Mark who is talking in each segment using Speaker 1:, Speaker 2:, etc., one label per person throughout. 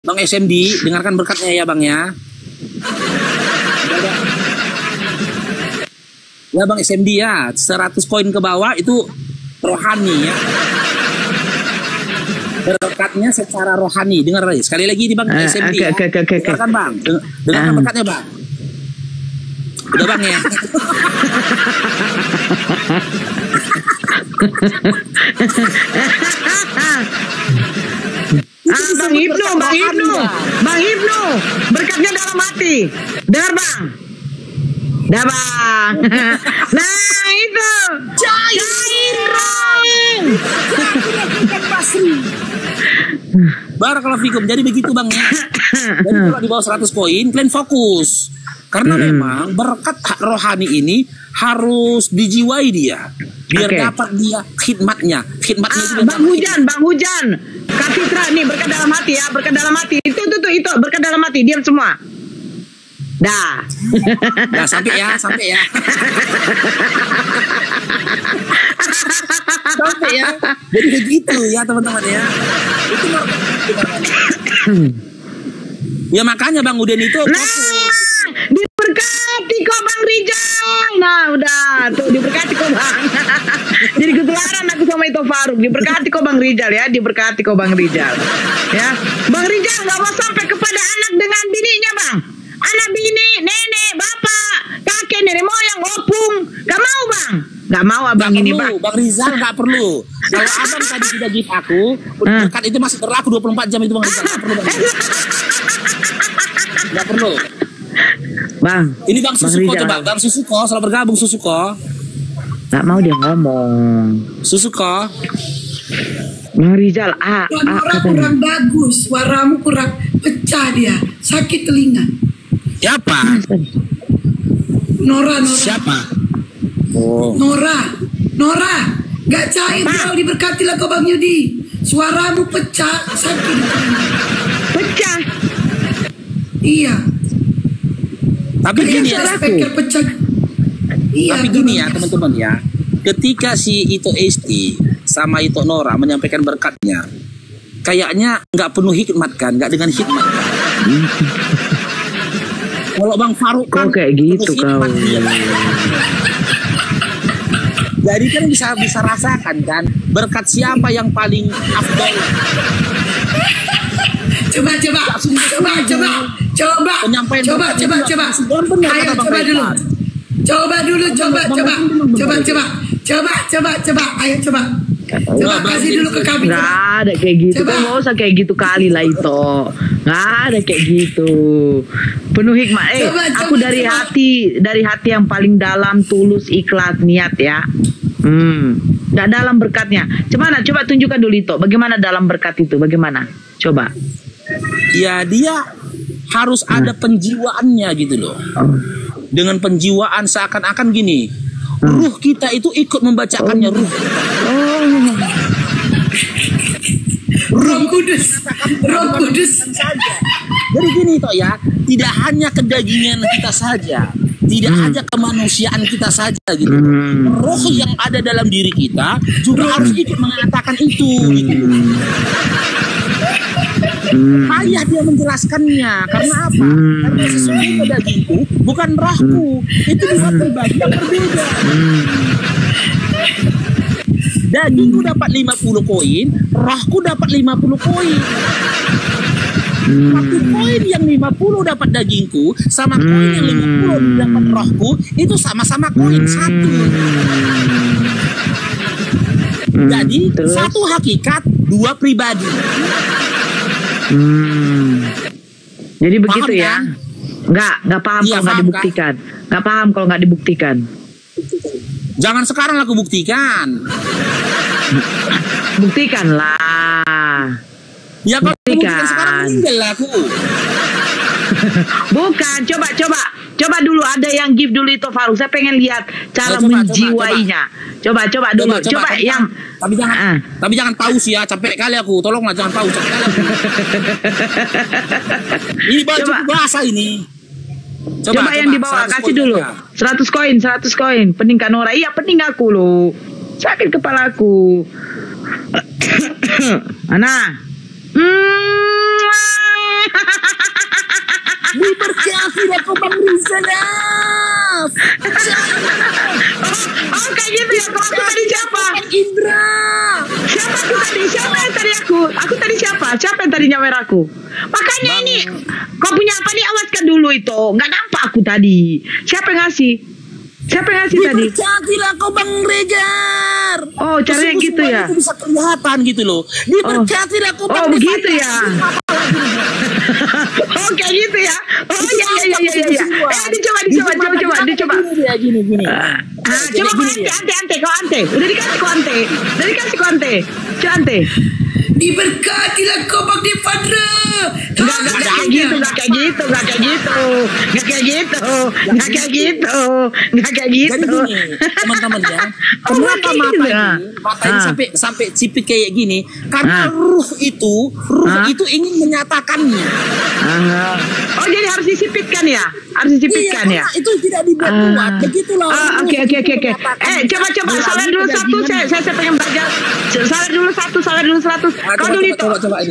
Speaker 1: Bang SMD, dengarkan berkatnya ya Bang ya. Ya Bang SMD ya, 100 koin ke bawah itu rohani ya. Berkatnya secara rohani. Dengar sekali lagi di Bang SMD ya. Dengarkan Bang, dengarkan berkatnya Bang. Udah Bang ya.
Speaker 2: Bang Ibnu, berkatnya dalam hati. Dengar Bang. Dah Bang. Nah itu. Cairan.
Speaker 1: Barakallahu fikum. Jadi begitu Bang ya. Jadi kalau di bawah 100 koin, kalian fokus. Karena memang berkat rohani ini harus dijiwai dia. Biar dapat dia khidmatnya. Khidmatnya
Speaker 2: Bang Hujan. Kak Fitra nih berkat dalam hati ya, berkat dalam hati. Itu berkat dalam hati, diam semua. Dah.
Speaker 1: Nah, sampai ya. Sampai ya. Jadi begitu ya teman-teman ya. Itu ya makanya Bang Udin itu
Speaker 2: diberkati kok Bang Rijal. Nah udah tuh diberkati kok Bang. Jadi ketularan aku sama itu Faruk. Diberkati kok Bang Rijal ya. Diberkati kok Bang Rijal ya. Bang Rijal gak mau sampai kepada anak dengan bininya Bang. Anak bini, nenek, bapak, kakek, nenek moyang, opung. Gak mau Bang. Gak mau abang ini Bang.
Speaker 1: Bang Rizal gak perlu. Kalau abang tadi sudah give aku, berkat itu masih berlaku 24 jam itu Bang Rizal. Gak perlu Bang. Gak perlu.
Speaker 2: Bang.
Speaker 1: Ini Bang Susuko coba. Bang Susuko, selalu bergabung Susuko.
Speaker 2: Gak mau dia ngomong.
Speaker 1: Susuko.
Speaker 2: Bang Rizal,
Speaker 3: suara kurang bagus, suaramu kurang pecah dia, sakit telinga.
Speaker 1: Siapa?
Speaker 3: Nora.
Speaker 1: Siapa? Oh.
Speaker 3: Nora, gak cair kau, diberkatilah kau Bang Yudi. Suaramu pecah, sakit.
Speaker 2: Pecah?
Speaker 3: Iya.
Speaker 1: Tapi gini ya,
Speaker 3: speaker pecah. Iya.
Speaker 1: Tapi gini ya teman-teman ya, ketika si Ito Esti sama Ito Nora menyampaikan berkatnya, kayaknya nggak penuh hikmat kan, nggak dengan hikmat kan? Kalau Bang Faruk kan
Speaker 2: kayak gitu kau.
Speaker 1: Jadi kan bisa rasakan kan berkat siapa yang paling afdol.
Speaker 3: Coba.
Speaker 1: Penyampaian
Speaker 3: Coba. Ayo coba dulu. Coba. Ayo coba. Coba kasih dulu ke kami.
Speaker 2: Nggak ada kayak gitu. Kan nggak usah kayak gitu kali lah itu. Nggak ada kayak gitu. Penuh hikmah. Aku dari hati yang paling dalam, tulus, ikhlas, niat ya. Nggak dalam berkatnya. Coba tunjukkan dulu itu. Bagaimana dalam berkat itu? Bagaimana? Coba.
Speaker 1: Ya dia harus ada penjiwaannya gitu loh. Dengan penjiwaan seakan-akan gini. Ruh kita itu ikut membacakannya ruh.
Speaker 3: Roh Kudus
Speaker 1: saja. Jadi gini toh ya, tidak hanya kedagingan kita saja, tidak hanya kemanusiaan kita saja gitu. Roh yang ada dalam diri kita juga harus ikut mengatakan itu gitu. Payah dia menjelaskannya. Karena apa? Karena sesungguhnya dagingku bukan rohku. Itu dua pribadi yang berbeda. Dagingku dapat 50 koin, rohku dapat 50 koin. Satu koin yang 50 dapat dagingku sama koin yang 50 dapat rohku, itu sama-sama koin satu. Jadi satu hakikat, dua pribadi.
Speaker 2: Jadi begitu ya? Nggak paham kalau nggak dibuktikan. Nggak paham kalau nggak dibuktikan.
Speaker 1: Jangan sekarang aku buktikan.
Speaker 2: Buktikanlah.
Speaker 1: Ya kalau buktikan sekarang meninggal aku.
Speaker 2: Bukan, coba dulu ada yang give dulu itu Faruk. Saya pengen lihat cara menjiwainya. Coba dulu. Coba yang.
Speaker 1: Tapi jangan paus ya, capek kali aku. Tolonglah jangan paus, capek kali aku. Ini baju basah ini.
Speaker 2: Coba yang di bawah kasih dulu. 100 koin. Pening Kanora. Iya, pening aku loh. Sakit kepalaku. Ana.
Speaker 1: Maaf.
Speaker 2: Oh kayak gitu ya. Kalau aku tadi siapa?
Speaker 1: Indra.
Speaker 2: Siapa aku tadi? Siapa yang tadi aku? Aku tadi siapa? Siapa yang tadi nyawer aku? Makanya ini kau punya apa nih? Awaskan dulu itu. Nggak nampak aku tadi. Siapa yang ngasih? Siapa yang ngasih tadi?
Speaker 1: Diberkatilah kau Bang Rejar.
Speaker 2: Oh caranya gitu ya.
Speaker 1: Itu bisa kelihatan gitu loh. Diberkatilah kau Bang.
Speaker 2: Oh begitu ya. Oh kayak gitu ya. Oh iya. Dicoba.
Speaker 1: Gini.
Speaker 2: Coba kau ante. Kau ante. Udah dikasih kau ante. Coba ante.
Speaker 3: Diberkatilah kau Bang Devandra.
Speaker 2: Enggak kayak gitu.
Speaker 1: Jadi gini, teman-teman ya. Kenapa mata ini sampai sipit kayak gini? Karena ruh itu ingin menyatakannya.
Speaker 2: Oh jadi harus disipitkan ya?
Speaker 1: Iya, itu tidak dibuat. Begitulah.
Speaker 2: Oke. Coba sawer dulu satu. Saya pengen belajar. Sawer dulu 100. Kau dulu itu.
Speaker 1: Coba ini.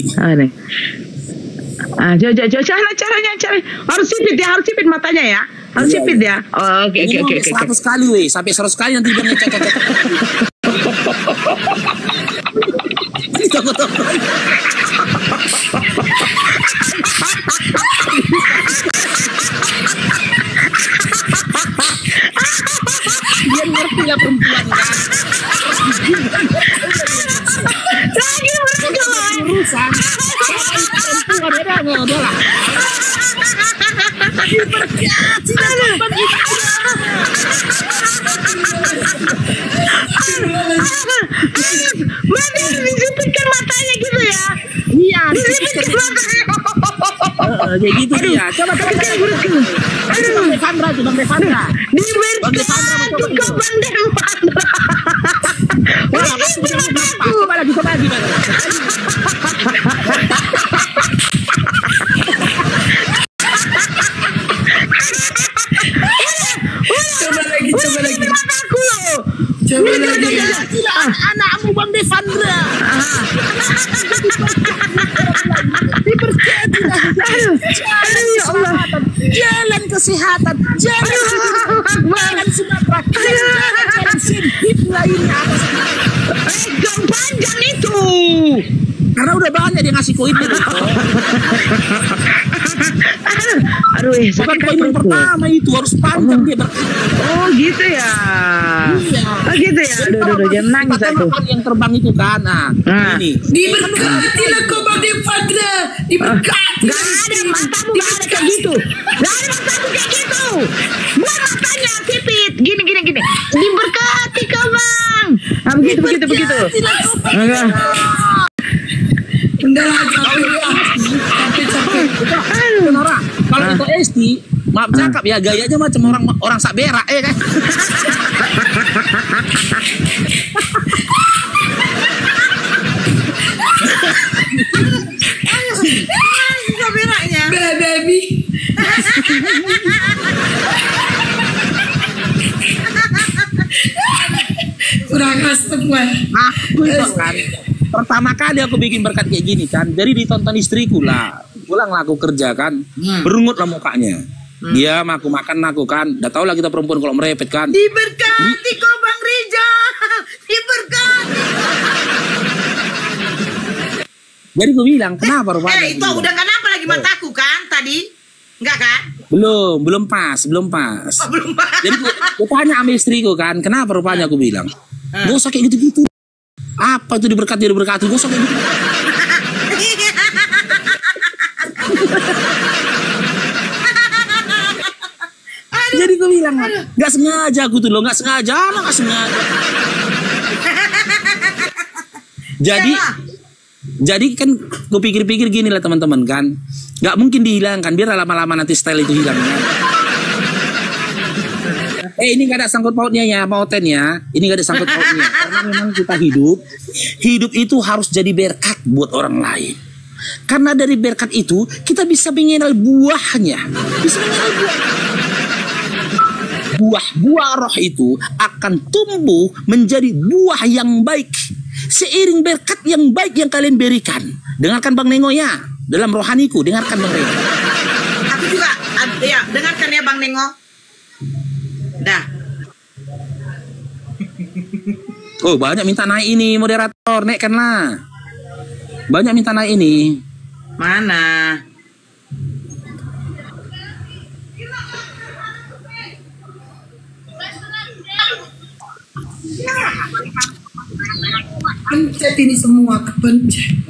Speaker 2: Caranya. Harus sipit matanya ya. Harus sipit ya. Oke.
Speaker 1: 100 kali weh, sampai 100 kali nanti dia ngecek. Tunggu. Dia ngerti ya perempuan kan.
Speaker 2: Lagi
Speaker 1: urusan. Perempuan udah lah. Diberkati teman
Speaker 2: Berarti disipitkan matanya gitu ya?
Speaker 1: Iya,
Speaker 2: disipitkan matanya.
Speaker 1: Kayak gitu dia. Coba. Aduh, Bang Devandra.
Speaker 2: Diberkati kau Bang Devandra.
Speaker 1: Coba lagi.
Speaker 3: Coba lagi.
Speaker 1: Anakmu Bang Devandra. Diberkatilah. Jalan kesehatan. Jalan Sumatera. Jalan sempit lainnya.
Speaker 2: Gang panjang itu.
Speaker 1: Karena udah banyak dia ngasih koin itu.
Speaker 2: Aduh,
Speaker 1: bukan koin yang pertama itu harus panjang dia.
Speaker 2: Oh gitu ya.
Speaker 1: Iya.
Speaker 2: Oh gitu ya. Aduh, jangan nangis aku.
Speaker 1: Yang terbang itu kan, ini.
Speaker 3: Diberkatilah kau Bang Devandra. Diberkati.
Speaker 2: Gak ada matamu gak ada kayak gitu. Gak ada matamu kayak gitu. Buat matanya sipit. Gini. Diberkati kau Bang. Nah begitu.
Speaker 3: Udah capek.
Speaker 1: Nora, kalau itu SD, maaf cakap ya, gayanya macam orang sak berak kan.
Speaker 2: Sak beraknya.
Speaker 3: Baby. Kurang asem gue.
Speaker 1: Aku itu kan pertama kali aku bikin berkat kayak gini kan, jadi ditonton istriku lah. Pulang lah aku kerja kan, berungut lah mukanya. Dia aku makan aku kan, udah tau lah kita perempuan kalau merepet kan.
Speaker 2: Diberkati kau Bang Rijal. Diberkati.
Speaker 1: Jadi aku bilang kenapa rupanya?
Speaker 2: Itu udah gak nampak lagi mataku kan tadi? Enggak kan?
Speaker 1: Belum pas.
Speaker 2: Oh, belum pas.
Speaker 1: Jadi aku tanya sama istriku kan, kenapa rupanya aku bilang? Gak usah kayak gitu-gitu. Apa itu diberkati, gak usah kayak gitu. Jadi gue bilang, gak sengaja aku tuh loh, gak sengaja. Jadi kan gue pikir-pikir gini lah teman-teman kan, gak mungkin dihilangkan, biar lama-lama nanti style itu hilang kan. Ini gak ada sangkut pautnya ya, pauten ya. Ini gak ada sangkut pautnya. Karena memang kita hidup itu harus jadi berkat buat orang lain. Karena dari berkat itu kita bisa mengenal buahnya. Buah roh itu akan tumbuh menjadi buah yang baik seiring berkat yang baik yang kalian berikan. Dengarkan Bang Nengo ya. dalam rohaniku. Dengarkan Bang Rey.
Speaker 2: Aku juga, ya dengarkan ya Bang Nengo. Dah.
Speaker 1: Oh, banyak minta naik ini moderator, naikkanlah. Banyak minta naik ini.
Speaker 2: Mana?
Speaker 3: Pencet ini semua, kepencet.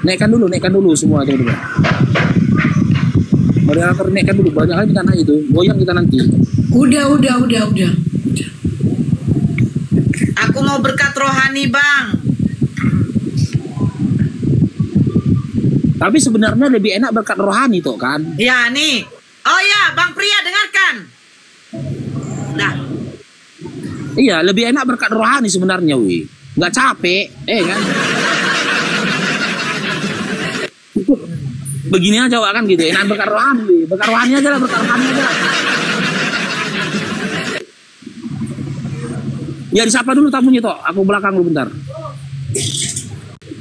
Speaker 1: Naikkan dulu semua teman-teman. Moderator naikkan dulu, banyak lagi minta naik itu. Goyang kita nanti.
Speaker 3: Udah.
Speaker 2: Aku mau berkat rohani Bang.
Speaker 1: Tapi sebenarnya lebih enak berkat rohani tuh kan.
Speaker 2: Ya nih. Oh ya Bang Pria dengarkan. Nah.
Speaker 1: Iya, lebih enak berkat rohani sebenarnya, wi. Nggak capek, kan? Begini aja Wak, kan gitu. Enak berkat rohani, wi. Berkat rohani aja lah, berkat rohani aja. Ya disapa dulu tamunya toh. Aku belakang lu bentar.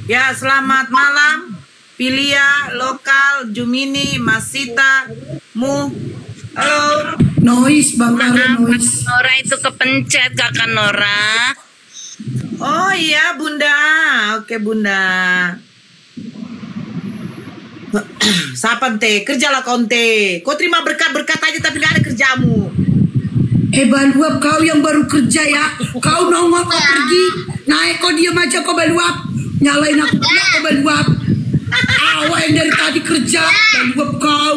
Speaker 2: Ya selamat malam. Pilia, Lokal, Jumini, Masita, Mu. Halo.
Speaker 3: Noise, Bang Nara, noise.
Speaker 4: Nora itu kepencet kakak Nora.
Speaker 2: Oh iya Bunda. Oke Bunda. Sapan teh, kerjalah konte. Kau terima berkat-berkat aja tapi gak ada kerjamu.
Speaker 3: Baluap kau yang baru kerja ya. Kau nongol kau pergi. Naik kau diam aja kau baluap. Nyalain aku pula kau baluap. Awak yang dari tadi kerja. Baluap kau.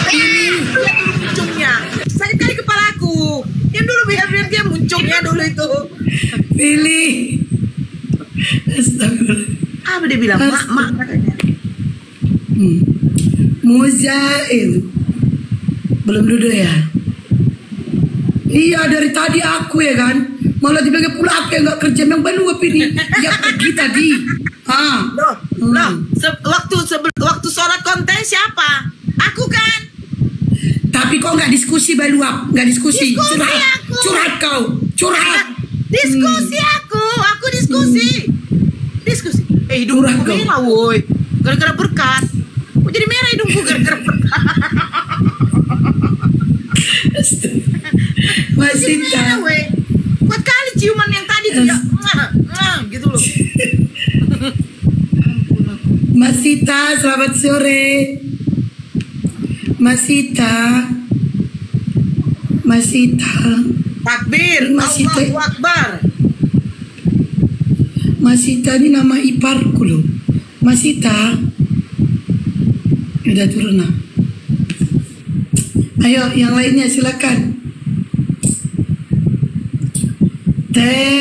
Speaker 2: Ini muncungnya. Sakit kali kepalaku. Diam dulu biar dia muncungnya dulu itu.
Speaker 3: Pilih. Astagfirullah.
Speaker 2: Apa dia bilang? Mak katanya.
Speaker 3: Muzail. Belum duduk ya? Iya dari tadi aku ya kan. Malah dibilang pula aku yang gak kerja. Memang baluap ini. Ya pergi tadi.
Speaker 2: Loh, waktu sholat konten siapa? Aku kan.
Speaker 3: Tapi kok nggak diskusi baluap, nggak diskusi. Curhat kau, curhat.
Speaker 2: Diskusi aku diskusi. Hidungku merah, woi. Gara-gara berkat. Kok jadi merah hidungku gara-gara berkat?
Speaker 3: Masita.
Speaker 2: Kuat kali ciuman yang tadi tuh ya. Gitu loh.
Speaker 3: Masita, selamat sore. Masita.
Speaker 2: Takbir, Allahu Akbar.
Speaker 3: Masita ini nama iparku loh. Masita. Udah turun nah. Ayo yang lainnya silakan.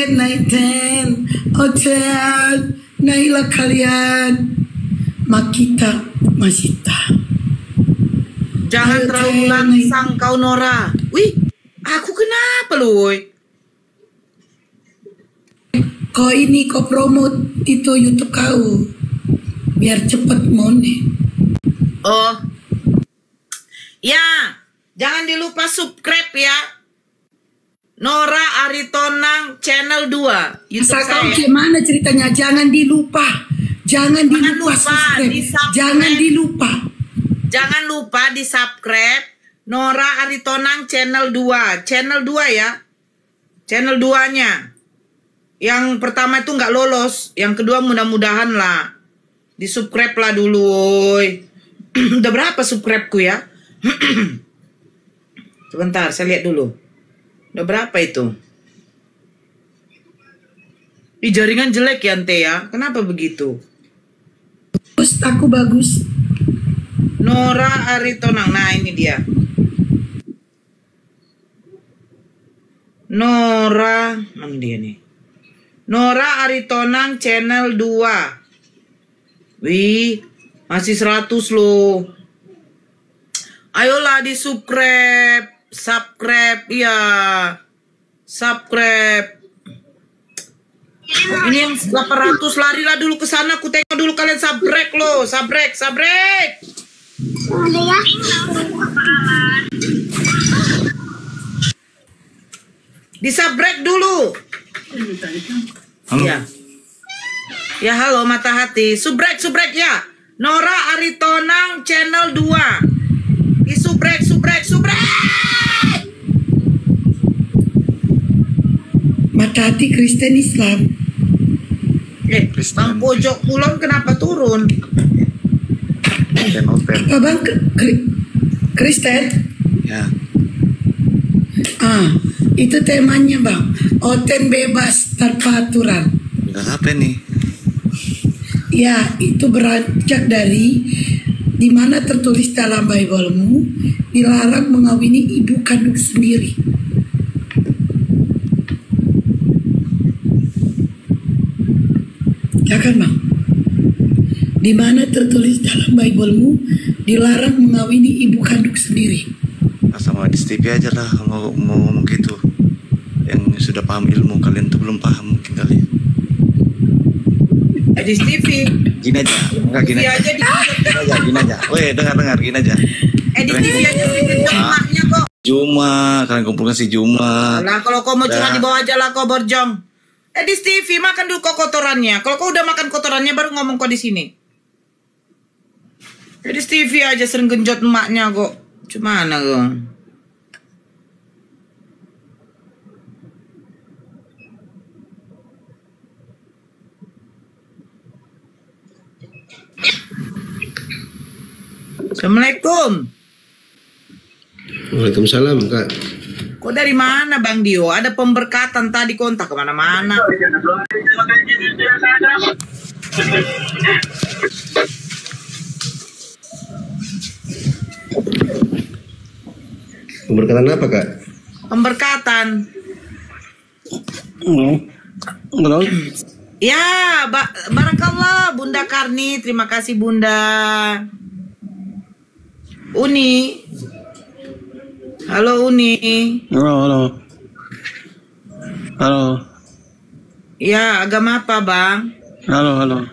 Speaker 3: Naik 10. Hotel. Naiklah kalian. Makita, Masita.
Speaker 2: Jangan terlalu langsang kau Nora. Wih, aku kenapa lu, woi?
Speaker 3: Kau ini kau promote itu YouTube kau biar cepet money.
Speaker 2: Oh, ya, jangan dilupa subscribe ya. Nora Aritonang channel 2 YouTube
Speaker 3: Asal kau
Speaker 2: saya.
Speaker 3: gimana ceritanya? Jangan dilupa. Jangan dilupa subscribe. Jangan dilupa.
Speaker 2: Jangan lupa di subscribe Nora Aritonang channel 2. Channel 2 ya. Channel 2-nya. Yang pertama itu nggak lolos. Yang kedua mudah-mudahan lah. Di subscribe lah dulu. Woy. Udah berapa subscribe-ku ya? Sebentar saya lihat dulu. Udah berapa itu? Di jaringan jelek ya Ante ya. Kenapa begitu?
Speaker 3: Post aku bagus.
Speaker 2: Nora Aritonang. Nah ini dia. Nora. Mana dia nih? Nora Aritonang channel 2. Wih. Masih 100 loh. Ayolah di subscribe. Subscribe. Iya. Subscribe. Ini yang 800 larilah dulu ke sana. Aku tengok dulu kalian sabrek loh. Sabrek. Disabrek dulu.
Speaker 5: Halo.
Speaker 2: Ya. Ya halo mata hati. Subrek ya. Nora Aritonang channel 2. Subrek.
Speaker 3: Mata hati Kristen Islam.
Speaker 2: Bang pojok kulon kenapa turun?
Speaker 3: Abang Kristen?
Speaker 5: Ya.
Speaker 3: Itu temanya bang. Oten bebas tanpa aturan.
Speaker 5: Udah apa nih?
Speaker 3: Ya, itu beranjak dari di mana tertulis dalam Bible-mu dilarang mengawini ibu kandung sendiri. Ya kan bang? Di mana tertulis dalam Bible-mu dilarang mengawini ibu kandung sendiri.
Speaker 5: Sama di TV aja lah mau ngomong gitu. Yang sudah paham ilmu, kalian tuh belum paham mungkin kali.
Speaker 2: Di TV.
Speaker 5: Gini aja, enggak gini aja. Gini aja. Weh, dengar gini aja.
Speaker 2: Di TV aja emaknya kok.
Speaker 5: Juma, kalian kumpulkan si Juma.
Speaker 2: Nah, kalau kau mau curhat di bawah aja lah kau berjong. Di TV makan dulu kok kotorannya. Kalau kau udah makan kotorannya baru ngomong kau di sini. Di TV aja sering genjot emaknya kok. Cumana kok? Assalamualaikum.
Speaker 6: Waalaikumsalam Kak.
Speaker 2: Kok dari mana Bang Dio? Ada pemberkatan tadi kontak kemana-mana.
Speaker 6: Pemberkatan apa Kak?
Speaker 2: Pemberkatan. Ya, barakallah Bunda Karni. Terima kasih Bunda. Uni. Halo Uni.
Speaker 7: Halo.
Speaker 2: Ya, agama apa Bang?
Speaker 7: Halo.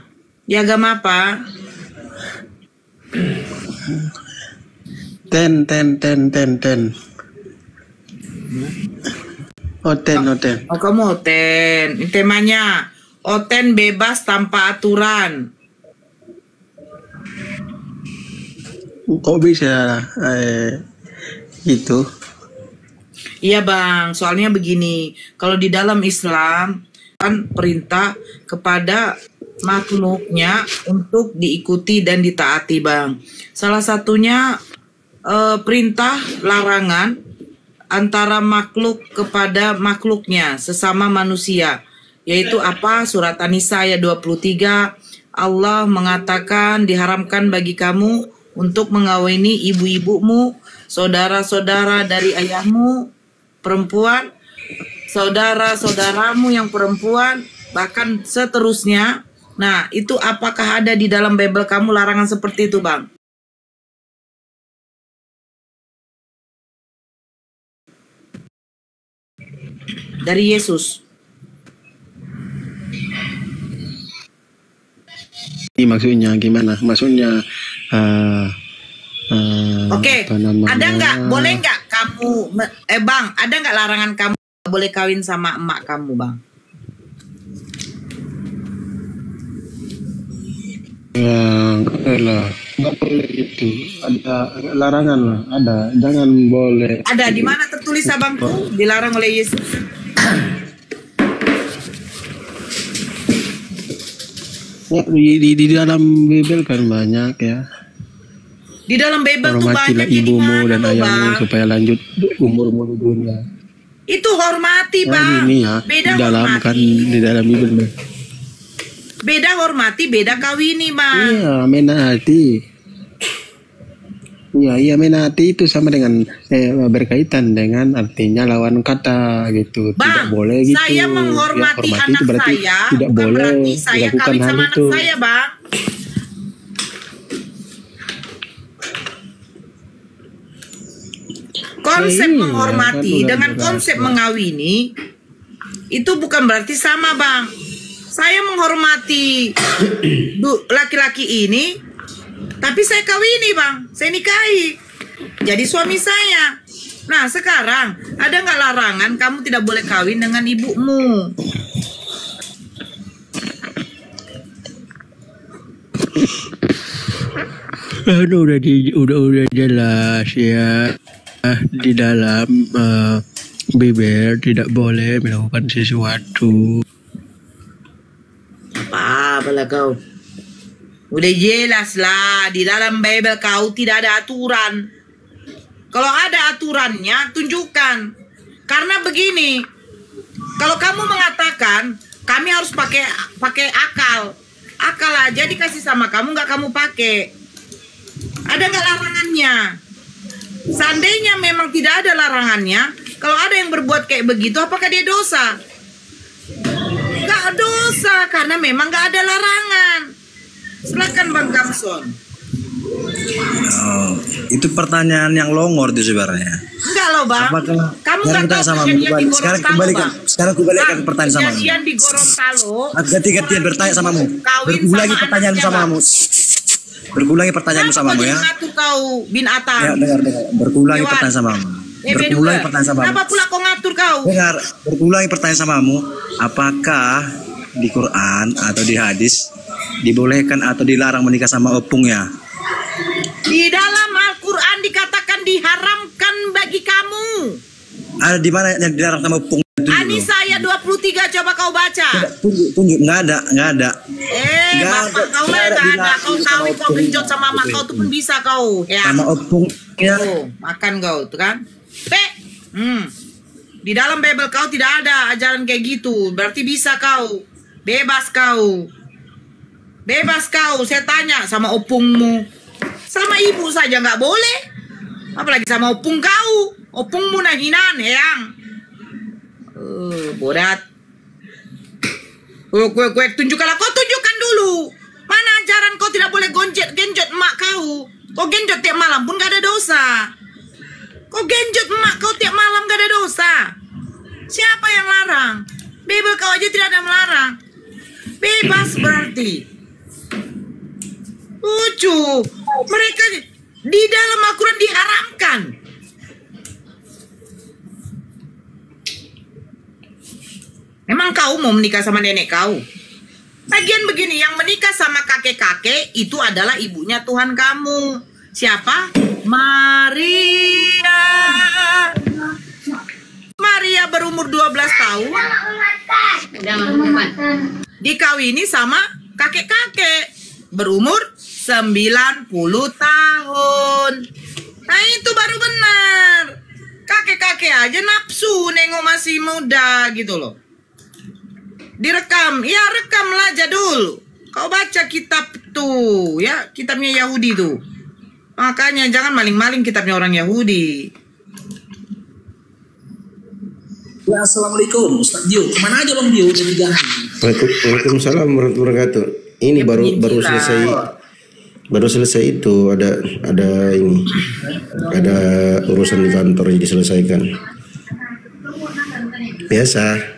Speaker 2: Ya, agama apa?
Speaker 7: Ten. Oten.
Speaker 2: Oh, kamu Oten. Ini temanya Oten bebas tanpa aturan.
Speaker 7: Kok bisa gitu?
Speaker 2: Iya Bang, soalnya begini. Kalau di dalam Islam kan perintah kepada makhluknya untuk diikuti dan ditaati Bang. Salah satunya perintah larangan antara makhluk kepada makhluknya sesama manusia, yaitu apa? Surat An-Nisa ayat 23, Allah mengatakan diharamkan bagi kamu untuk mengawini ibu-ibumu, saudara-saudara dari ayahmu perempuan, saudara-saudaramu yang perempuan, bahkan seterusnya. Nah, itu apakah ada di dalam Bible kamu larangan seperti itu, Bang? Dari Yesus.
Speaker 7: Maksudnya gimana? Maksudnya
Speaker 2: Oke, ada nggak? Boleh nggak kamu, Bang? Ada nggak larangan kamu boleh kawin sama emak kamu, Bang?
Speaker 7: Nggak boleh itu. Ada larangan lah. Ada. Jangan boleh.
Speaker 2: Ada di mana tertulis abangku? Dilarang oleh Yesus.
Speaker 7: Ya, di dalam Bible kan banyak ya.
Speaker 2: Di dalam Bible tuh
Speaker 7: hormatilah
Speaker 2: banyak.
Speaker 7: ibumu dan
Speaker 2: loh,
Speaker 7: ayahmu
Speaker 2: Bang?
Speaker 7: supaya lanjut umurmu di dunia.
Speaker 2: Itu hormati,
Speaker 7: Nah,
Speaker 2: Bang.
Speaker 7: ini ya,
Speaker 2: Beda
Speaker 7: di dalam
Speaker 2: hormati.
Speaker 7: kan di dalam Bible.
Speaker 2: Beda hormati, beda kawini, Bang.
Speaker 7: Iya, menati. Iya, menati itu sama dengan berkaitan dengan artinya lawan kata gitu.
Speaker 2: Bang,
Speaker 7: tidak boleh gitu.
Speaker 2: saya menghormati
Speaker 7: Ya,
Speaker 2: anak
Speaker 7: itu berarti
Speaker 2: saya,
Speaker 7: tidak
Speaker 2: bukan
Speaker 7: boleh
Speaker 2: berarti saya
Speaker 7: dilakukan
Speaker 2: kawin
Speaker 7: hal
Speaker 2: sama
Speaker 7: itu.
Speaker 2: anak saya, Bang. Konsep
Speaker 7: Iya,
Speaker 2: menghormati
Speaker 7: kan
Speaker 2: dengan
Speaker 7: bukan
Speaker 2: konsep
Speaker 7: berarti.
Speaker 2: mengawini itu bukan berarti sama, Bang. Saya menghormati laki-laki ini, tapi saya kawini, Bang. Saya nikahi. Jadi suami saya. Nah sekarang ada nggak larangan kamu tidak boleh kawin dengan ibumu?
Speaker 7: Udah jelas ya, di dalam Bible tidak boleh melakukan sesuatu.
Speaker 2: Apalah kau? Udah jelas lah, di dalam Bible kau tidak ada aturan. Kalau ada aturannya, tunjukkan. Karena begini, kalau kamu mengatakan kami harus pakai akal aja dikasih sama kamu, nggak kamu pakai. Ada nggak larangannya? Seandainya memang tidak ada larangannya, kalau ada yang berbuat kayak begitu, apakah dia dosa? Nggak dosa, karena memang nggak ada larangan. Silakan Bang Kamson.
Speaker 5: Oh, itu pertanyaan yang longor itu sebenarnya.
Speaker 2: Enggak loh Bang. Kamu nggak tahu
Speaker 5: sama
Speaker 2: kejadian di
Speaker 5: sekarang
Speaker 2: Gorontalo,
Speaker 5: kembalikan pertanyaan sama
Speaker 2: kejadian di Gorontalo.
Speaker 5: Ganti-gantian bertanya samamu. Berulangi pertanyaanmu samamu. Berulangi pertanyaanmu samamu ya.
Speaker 2: Ngatur kau bin Atam.
Speaker 5: Ya, dengar. Berulangi pertanyaan samamu. Berulangi pertanyaan samamu.
Speaker 2: Kenapa pula kau ngatur kau?
Speaker 5: Dengar, berulangi pertanyaan samamu. Apakah di Quran atau di hadis dibolehkan atau dilarang menikah sama opungnya?
Speaker 2: Di dalam Al-Quran dikatakan diharamkan bagi kamu.
Speaker 5: Ada di mana yang dilarang sama opung?
Speaker 2: Anisa ayat 23, coba kau baca.
Speaker 5: Tunjuk, nggak ada.
Speaker 2: Bapak kau nggak ada. Kau tahu kau genjot sama mak kau tuh pun bisa kau. Ya.
Speaker 5: Sama opung ya.
Speaker 2: Makan kau tuh kan. Di dalam Bible kau tidak ada ajaran kayak gitu. Berarti bisa kau. Bebas kau. Saya tanya sama opungmu. Sama ibu saja nggak boleh. Apalagi sama opung kau. Opungmu nah hinaan yang. Bodat. Kue tunjukkanlah. Kau tunjukkan dulu. Mana ajaran kau tidak boleh genjot emak kau. Kau genjot tiap malam pun gak ada dosa. Kau genjot emak kau tiap malam gak ada dosa. Siapa yang larang? Bible kau aja tidak ada melarang. Bebas berarti. Lucu. Mereka di dalam Al-Quran diharamkan. Memang kau mau menikah sama nenek kau? Lagian begini, yang menikah sama kakek-kakek itu adalah ibunya Tuhan kamu. Siapa? Maria. Maria berumur 12 tahun. Dikawini sama kakek-kakek berumur 90 tahun. Nah itu baru benar. Kakek-kakek aja nafsu nengok masih muda gitu loh. Direkam, ya rekamlah jadul. Kau baca kitab tuh, ya kitabnya Yahudi tuh. Makanya jangan maling-maling kitabnya orang Yahudi.
Speaker 1: Ya, assalamualaikum, Ustaz Dio. Kemana aja Bang Dio?
Speaker 6: Waalaikumsalam warahmatullahi wabarakatuh. Ini baru selesai itu ada urusan di kantor jadi diselesaikan. Biasa.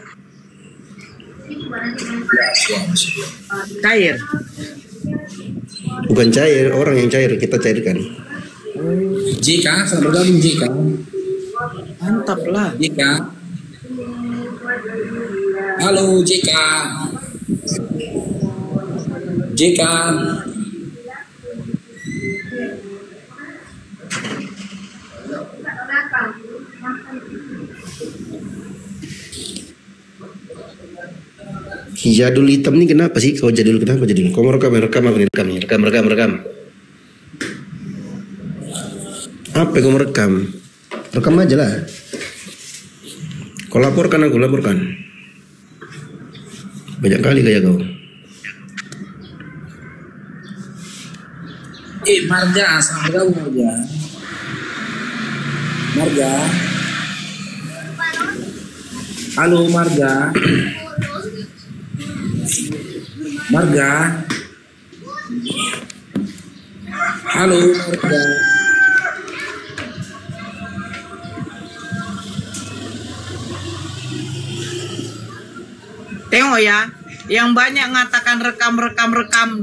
Speaker 2: Cair.
Speaker 6: Bukan cair, orang yang cair kita cairkan.
Speaker 1: JK, selamat bergabung JK.
Speaker 2: Mantap lah.
Speaker 1: JK. Halo JK. JK.
Speaker 6: Jadul hitam nih kenapa sih? Kau jadul kenapa jadul? Kau mau rekam. Apa kau mau rekam? Rekam aja lah. Kau laporkan, aku laporkan. Banyak kali kayak kau.
Speaker 1: Marga, selamat bergabung Marga. Marga. Halo Marga. Marga. Halo Marga.
Speaker 2: Tengok ya, yang banyak ngatakan rekam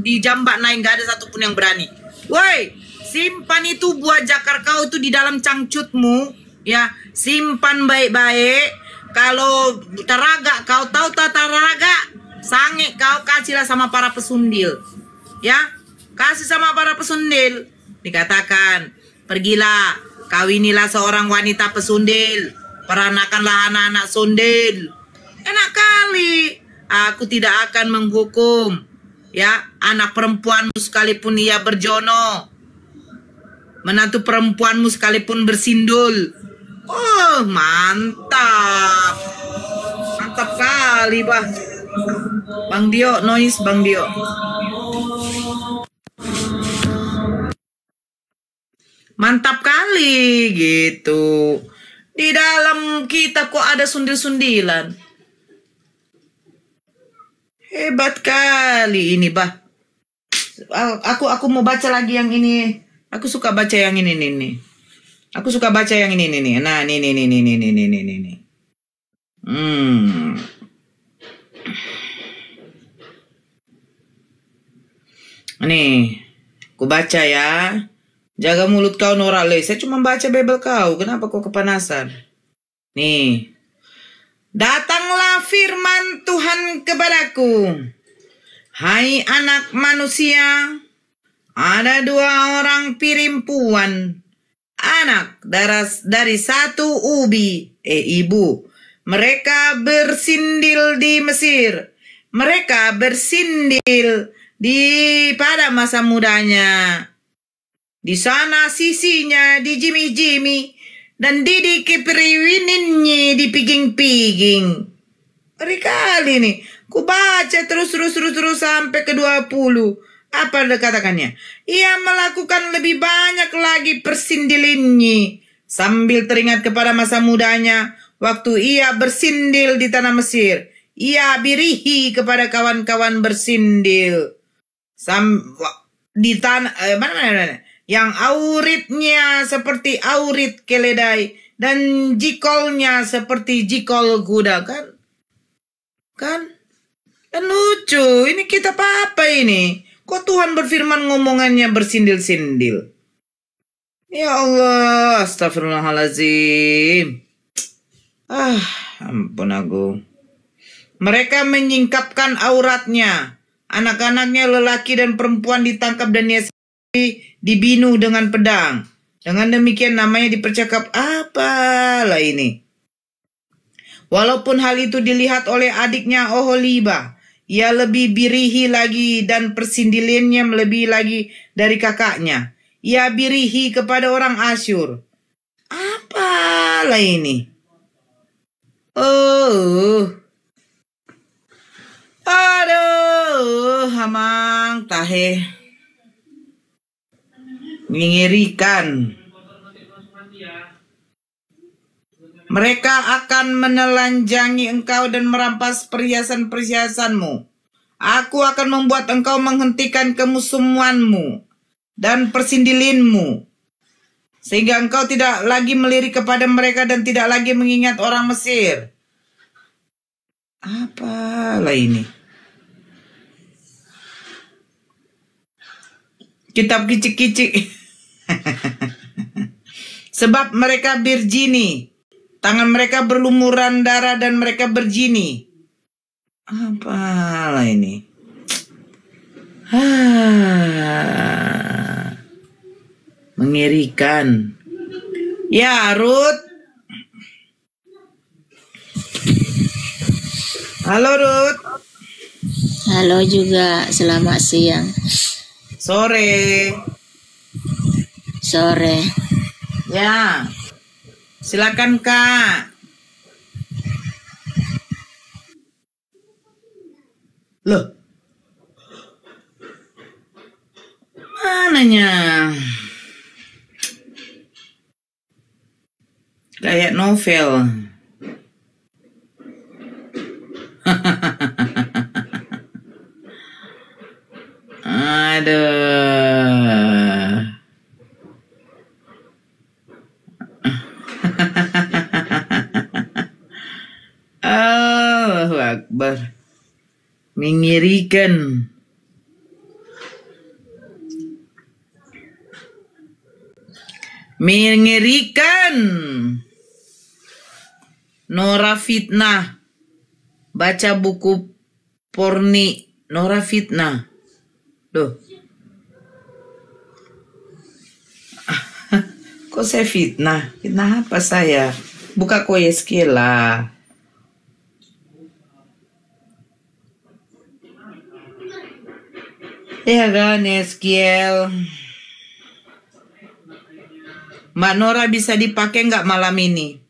Speaker 2: di Jambak naik nggak ada satupun yang berani. Woi, simpan itu buah jakar kau itu di dalam cangcutmu. Ya, simpan baik-baik. Kalau taraga, kau tahu tak taraga, sange kau kasihlah sama para pesundil. Ya, kasih sama para pesundil. Dikatakan, pergilah, kawinilah seorang wanita pesundil, peranakanlah anak-anak sundil. Enak kali. Aku tidak akan menghukum, ya, anak perempuanmu sekalipun ia berjono, menantu perempuanmu sekalipun bersindul. Oh, mantap. Mantap kali, Bang. Bang Dio, noise Bang Dio. Mantap kali gitu. Di dalam kita kok ada sundil-sundilan. Hebat kali ini, Bah. Aku mau baca lagi yang ini. Aku suka baca yang ini nih. Aku suka baca yang ini nih. Nah, nih. Nih, aku baca ya. Jaga mulut kau Nora Le. Saya cuma baca Bible kau. Kenapa kau kepanasan? Nih. Datanglah firman Tuhan kepadaku. Hai anak manusia, ada 2 orang perempuan, anak dari satu ibu. Mereka bersindil di Mesir. Mereka bersindil pada masa mudanya. Di sana sisinya dijimi-jimi dan dikipiriwininnya dipiging-piging. Ngeri kali nih. Ku baca terus sampai ke 20. Apa katakannya? Ia melakukan lebih banyak lagi persindilinnya sambil teringat kepada masa mudanya waktu ia bersindil di tanah Mesir. Ia birihi kepada kawan-kawan bersindil di tanah mana? Yang auritnya seperti aurit keledai dan jikolnya seperti jikol kuda, kan? Kan lucu. Ini kita apa ini? Kok Tuhan berfirman ngomongannya bersindil-sindil? Ya Allah, astagfirullahaladzim. Ampun aku. Mereka menyingkapkan auratnya. Anak-anaknya lelaki dan perempuan ditangkap dan ia dibunuh dengan pedang. Dengan demikian namanya dipercakap, apalah ini. Walaupun hal itu dilihat oleh adiknya Oholiba, ia lebih birihi lagi dan persindilannya melebihi lagi dari kakaknya. Ia birihi kepada orang Asyur. Apalah ini. Aduh, hamang tahe. Mengerikan. Mereka akan menelanjangi engkau dan merampas perhiasan-perhiasanmu. Aku akan membuat engkau menghentikan kemusuhanmu dan persindilinmu, sehingga engkau tidak lagi melirik kepada mereka dan tidak lagi mengingat orang Mesir. Apalah ini? Kitab kicik-kicik. Sebab mereka berjini, tangan mereka berlumuran darah dan mereka berjini. Apalah ini? Mengerikan. Ya, Ruth. Halo, Ruth.
Speaker 8: Halo juga, selamat siang.
Speaker 2: Sore. Ya. Silakan, Kak. Loh. Mananya? Kayak novel. Aduh. Allahu Akbar. Mengerikan. Mengerikan. Nora fitnah. Baca buku porni. Nora fitnah. Loh. Kok saya fitnah? Fitnah apa saya? Buka Koyeskiel lah. Ya kan, Yeskiel. Mbak Nora bisa dipakai nggak malam ini?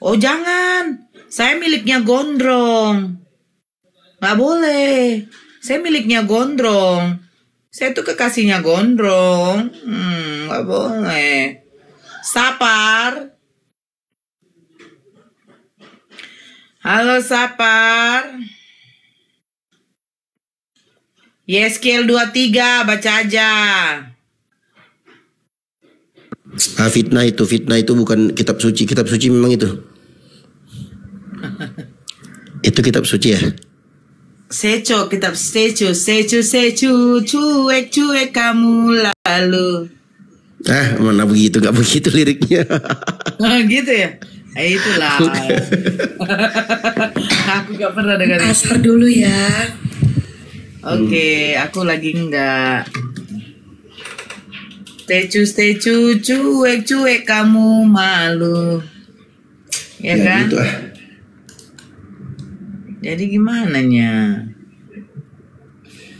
Speaker 2: Oh jangan, saya miliknya gondrong. Nggak boleh, saya miliknya gondrong. Saya tuh kekasihnya gondrong. Nggak boleh. Sapar. Halo Sapar. Yeskiel 23, baca aja.
Speaker 6: Fitnah itu bukan kitab suci. Kitab suci memang itu. Itu kitab suci ya?
Speaker 2: Seco, kitab seco, cuek kamu lalu.
Speaker 6: Mana begitu, gak begitu liriknya.
Speaker 2: Gitu ya? Itulah. Aku gak pernah dengar itu.
Speaker 3: Asar dulu ya.
Speaker 2: Oke, aku lagi enggak. Stecu, cuek kamu malu. Ya kan?
Speaker 6: Gitu
Speaker 2: Jadi gimana nya?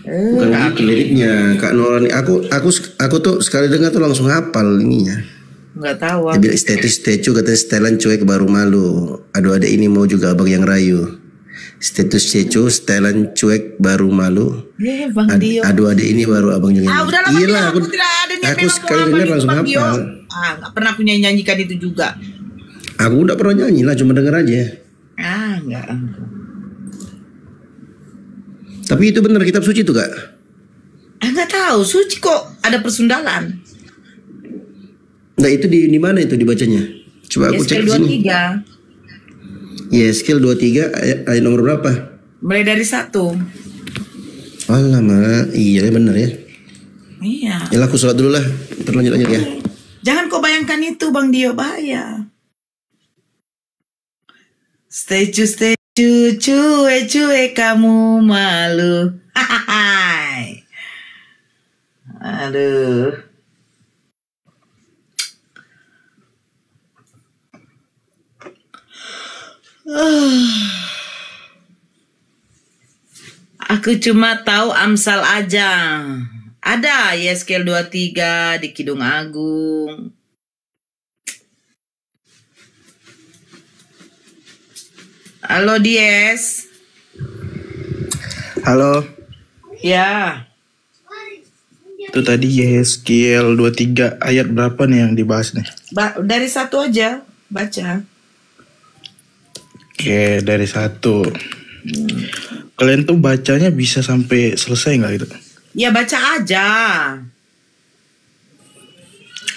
Speaker 6: Bukan begitu liriknya, Kak Nora. Aku tuh sekali dengar tuh langsung hafal ininya.
Speaker 2: Enggak tahu.
Speaker 6: Dia bilang stecu katanya setelan cuek baru malu. Aduh ada ini mau juga abang yang rayu. Status cecu, setelan cuek baru malu.
Speaker 2: Bang Dio.
Speaker 6: Aduh ada ini baru abang yang nyanyi.
Speaker 2: Udah
Speaker 6: Iya lah,
Speaker 2: aku tidak ada niat
Speaker 6: aku sekali dengar langsung hafal.
Speaker 2: Nggak pernah aku nyanyikan itu juga.
Speaker 6: Aku udah pernah nyanyi lah, cuma denger aja.
Speaker 2: Enggak.
Speaker 6: Tapi itu benar kitab suci tuh Kak?
Speaker 2: Enggak tahu, suci kok ada persundalan.
Speaker 6: Nah itu di mana itu dibacanya? Coba aku cek sini. Yeskiel 23 ayat nomor berapa?
Speaker 2: Mulai dari 1.
Speaker 6: Alamak, iya benar ya.
Speaker 2: Iya.
Speaker 6: Ya aku sholat dulu lah, lanjut ya.
Speaker 2: Jangan kau bayangkan itu Bang Dio, bahaya. Stecu, cuek kamu malu. Hai. Aduh. Aku cuma tahu Amsal aja. Ada Yeskiel 23 di Kidung Agung. Halo Dies.
Speaker 7: Halo.
Speaker 2: Ya.
Speaker 7: Itu tadi Yeskiel 23 ayat berapa nih yang dibahas nih?
Speaker 2: Dari 1 aja baca.
Speaker 7: Oke, dari 1. Kalian tuh bacanya bisa sampai selesai nggak gitu?
Speaker 2: Ya baca aja.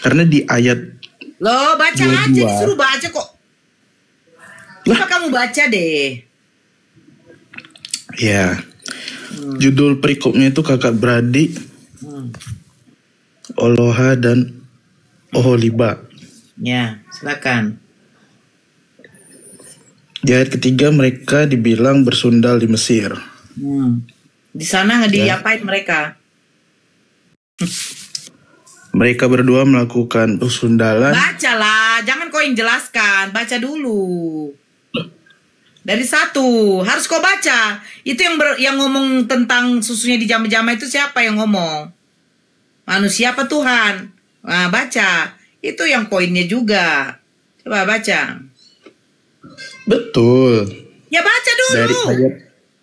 Speaker 7: Karena di ayat
Speaker 2: Loh baca
Speaker 7: 22.
Speaker 2: aja, disuruh baca kok. Coba kamu baca deh.
Speaker 7: Ya. Judul perikopnya itu kakak beradik Oloha dan Oholiba.
Speaker 2: Ya, silakan.
Speaker 7: Di ayat ketiga mereka dibilang bersundal di Mesir.
Speaker 2: Di sana diapain mereka?
Speaker 7: Mereka berdua melakukan persundalan.
Speaker 2: Bacalah, jangan kau yang jelaskan, baca dulu. Dari 1 harus kau baca. Itu yang ngomong tentang susunya di jama-jama itu siapa yang ngomong? Manusia apa Tuhan? Nah, baca. Itu yang poinnya juga. Coba baca.
Speaker 7: Betul.
Speaker 2: Ya baca dulu.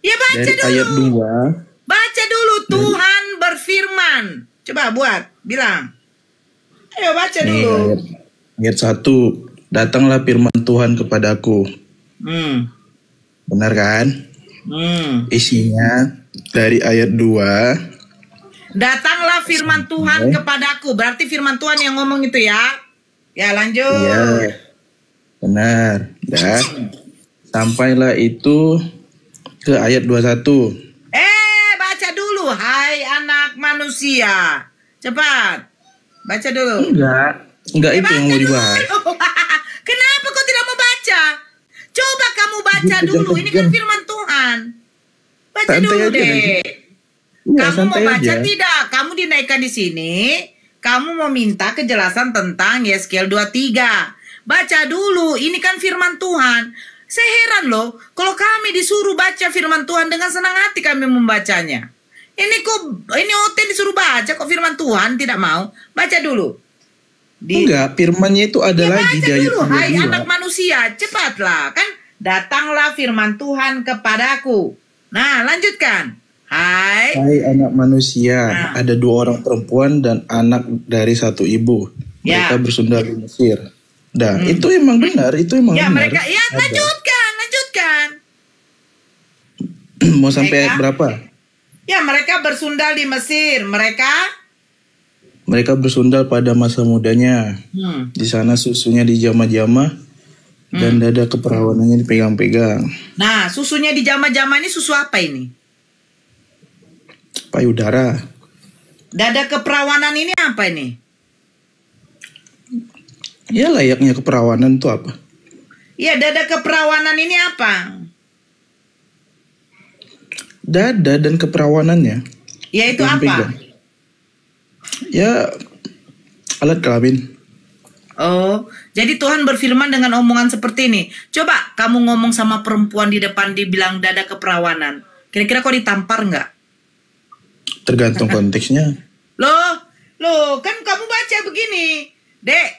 Speaker 7: Dari ayat 2.
Speaker 2: Baca dulu, Tuhan berfirman. Coba buat, bilang. Ayo baca dulu.
Speaker 7: Ayat 1. Datanglah firman Tuhan kepadaku. Benar kan? Isinya dari ayat 2.
Speaker 2: Datanglah firman Tuhan kepadaku. Berarti firman Tuhan yang ngomong itu ya. Ya lanjut.
Speaker 7: Iya. Benar. Ya. Sampailah itu ke ayat 21.
Speaker 2: Baca dulu. Hai anak manusia. Cepat. Baca dulu.
Speaker 7: Enggak itu yang mau dibahas.
Speaker 2: Kenapa kau tidak mau baca? baca dulu. Ini kan firman Tuhan. Baca
Speaker 9: Santai
Speaker 2: dulu
Speaker 9: aja,
Speaker 2: deh.
Speaker 9: Iya,
Speaker 2: Kamu mau
Speaker 9: santai
Speaker 2: baca
Speaker 9: aja.
Speaker 2: tidak? Kamu dinaikkan di sini. Kamu mau minta kejelasan tentang Yeskiel 23. Baca dulu. Ini kan firman Tuhan. Saya heran loh. Kalau kami disuruh baca firman Tuhan dengan senang hati kami membacanya. Ini Oten disuruh baca kok firman Tuhan tidak mau. Baca dulu.
Speaker 9: Enggak, firmannya itu ada lagi
Speaker 2: baca
Speaker 9: di ayat
Speaker 2: dulu. Hai
Speaker 9: 32.
Speaker 2: anak manusia, cepatlah. Kan datanglah firman Tuhan kepadaku. Nah, lanjutkan. Hai
Speaker 9: anak manusia,
Speaker 2: Nah.
Speaker 9: ada 2 orang perempuan dan anak dari satu ibu.
Speaker 2: Ya.
Speaker 9: Mereka bersundal di Mesir. Nah, itu emang benar, itu emang
Speaker 2: Ya
Speaker 9: benar.
Speaker 2: mereka, ya
Speaker 9: Ada.
Speaker 2: lanjutkan.
Speaker 9: Mau sampai ayat
Speaker 2: Mereka-
Speaker 9: berapa?
Speaker 2: Ya mereka bersundal di Mesir.
Speaker 9: Mereka bersundal pada masa mudanya. Di sana susunya dijamah-jamah dan dada keperawanannya dipegang-pegang.
Speaker 2: Nah, susunya di jama-jama ini susu apa ini?
Speaker 9: Payudara.
Speaker 2: Dada keperawanan ini apa ini?
Speaker 9: Ya layaknya keperawanan itu apa?
Speaker 2: Ya, dada keperawanan ini apa?
Speaker 9: Dada dan keperawanannya.
Speaker 2: Ya itu
Speaker 9: pegang-pegang.
Speaker 2: apa?
Speaker 9: Ya alat kelamin.
Speaker 2: Oh, jadi Tuhan berfirman dengan omongan seperti ini. Coba kamu ngomong sama perempuan di depan dibilang dada keperawanan. Kira-kira kau ditampar nggak?
Speaker 9: Tergantung konteksnya.
Speaker 2: Loh, kan kamu baca begini. Dek,